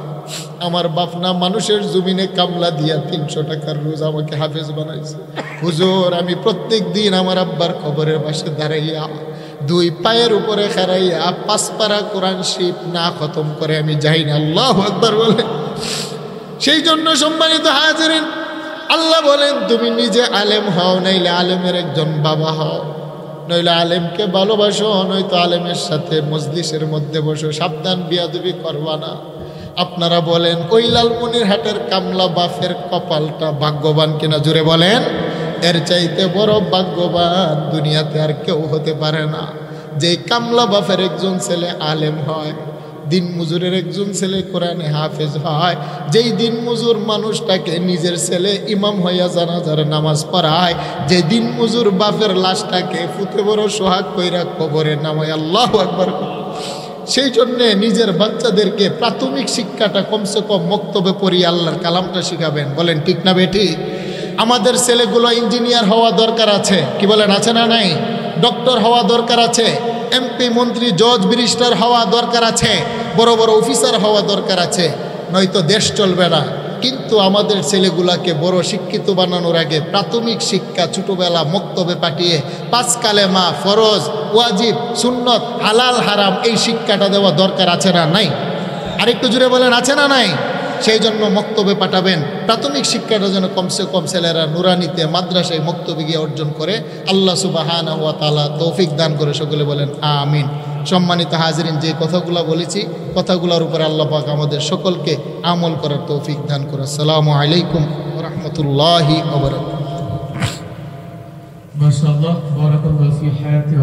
আমার বাপ না মানুষের জমিনে কামলা দিয়া 300 টাকার রোজ আমাকে হাফেজ বানাইছে। হুজুর আমি প্রত্যেক দিন আমার আব্বার কবরের পাশে দাঁড়াইয়া 2 পায়ের উপরে খাড়াইয়া 5 পারা কোরআন শরীফ না খতম করে আমি যাই না। আল্লাহু আকবার বলে। সেই জন্য সম্মানিত হাজিরিন, আল্লাহ বলেন তুমি নিজে আলেম হও, নাইলে আলেমের একজন বাবা হও, নইলে আলেমকে ভালোবাসো, নয়তো আলেমের সাথে মজলিসের মধ্যে বসো। সাবধান, বিয়াদবি করবা না। আপনারা বলেন ওই লালমনিরহাটের কামলা বাফের কপালটা ভাগ্যবান কিনা? জুড়ে বলেন। এর চাইতে বড় ভাগ্যবান দুনিয়াতে আর কেউ হতে পারে না। যে কামলা বাফের একজন ছেলে আলেম হয়, দিন মজুরের একজন ছেলে কোরআনে হাফেজ হয়, যেই দিন মজুর মানুষটাকে নিজের ছেলে ইমাম হইয়া জানাজার নামাজ পড়ায়, যে দিন মজুর বাপের লাশটাকে ফুতে বড় সোহাগ কইরা কবরে নামায়। আল্লাহু আকবার। সেই জন্যে নিজের বাচ্চাদেরকে প্রাথমিক শিক্ষাটা কমসে কম মক্তবে পড়িয়ে আল্লাহর কালামটা শিখাবেন। বলেন ঠিক না বেটি? আমাদের ছেলেগুলো ইঞ্জিনিয়ার হওয়া দরকার আছে, কি বলেন আছে না নাই? ডক্টর হওয়া দরকার আছে, এমপি মন্ত্রী জজ ব্যারিস্টার হওয়া দরকার আছে, বড় বড় অফিসার হওয়া দরকার আছে, নয়তো দেশ চলবে না। কিন্তু আমাদের ছেলেগুলাকে বড় শিক্ষিত বানানোর আগে প্রাথমিক শিক্ষা ছোটবেলা মক্তবে পাঠিয়ে 5 কালেমা, ফরজ, ওয়াজিব, সুন্নত, হালাল হারাম এই শিক্ষাটা দেওয়া দরকার আছে না নাই? আরেকটু জুড়ে বলেন আছে না নাই? সেই জন্য মক্তবে পাঠাবেন। প্রাথমিক শিক্ষাটা যেন কমসে কম ছেলেরা নুরানিতে মাদ্রাসায় মক্তবে গিয়ে অর্জন করে। আল্লাহ সুবহানাহু ওয়া তাআলা তৌফিক দান করে। সকলে বলেন আমিন। সম্মানিত হাজিরিন, যে কথাগুলো বলেছি কথাগুলোর উপরে আল্লাহ পাক আমাদের সকলকে আমল করার তৌফিক দান করে। আসসালামু আলাইকুম ওয়া রাহমাতুল্লাহি ওয়া বারাকাতুহু। মাশাআল্লাহ, বারাকাল্লাহু ফি হায়াতি।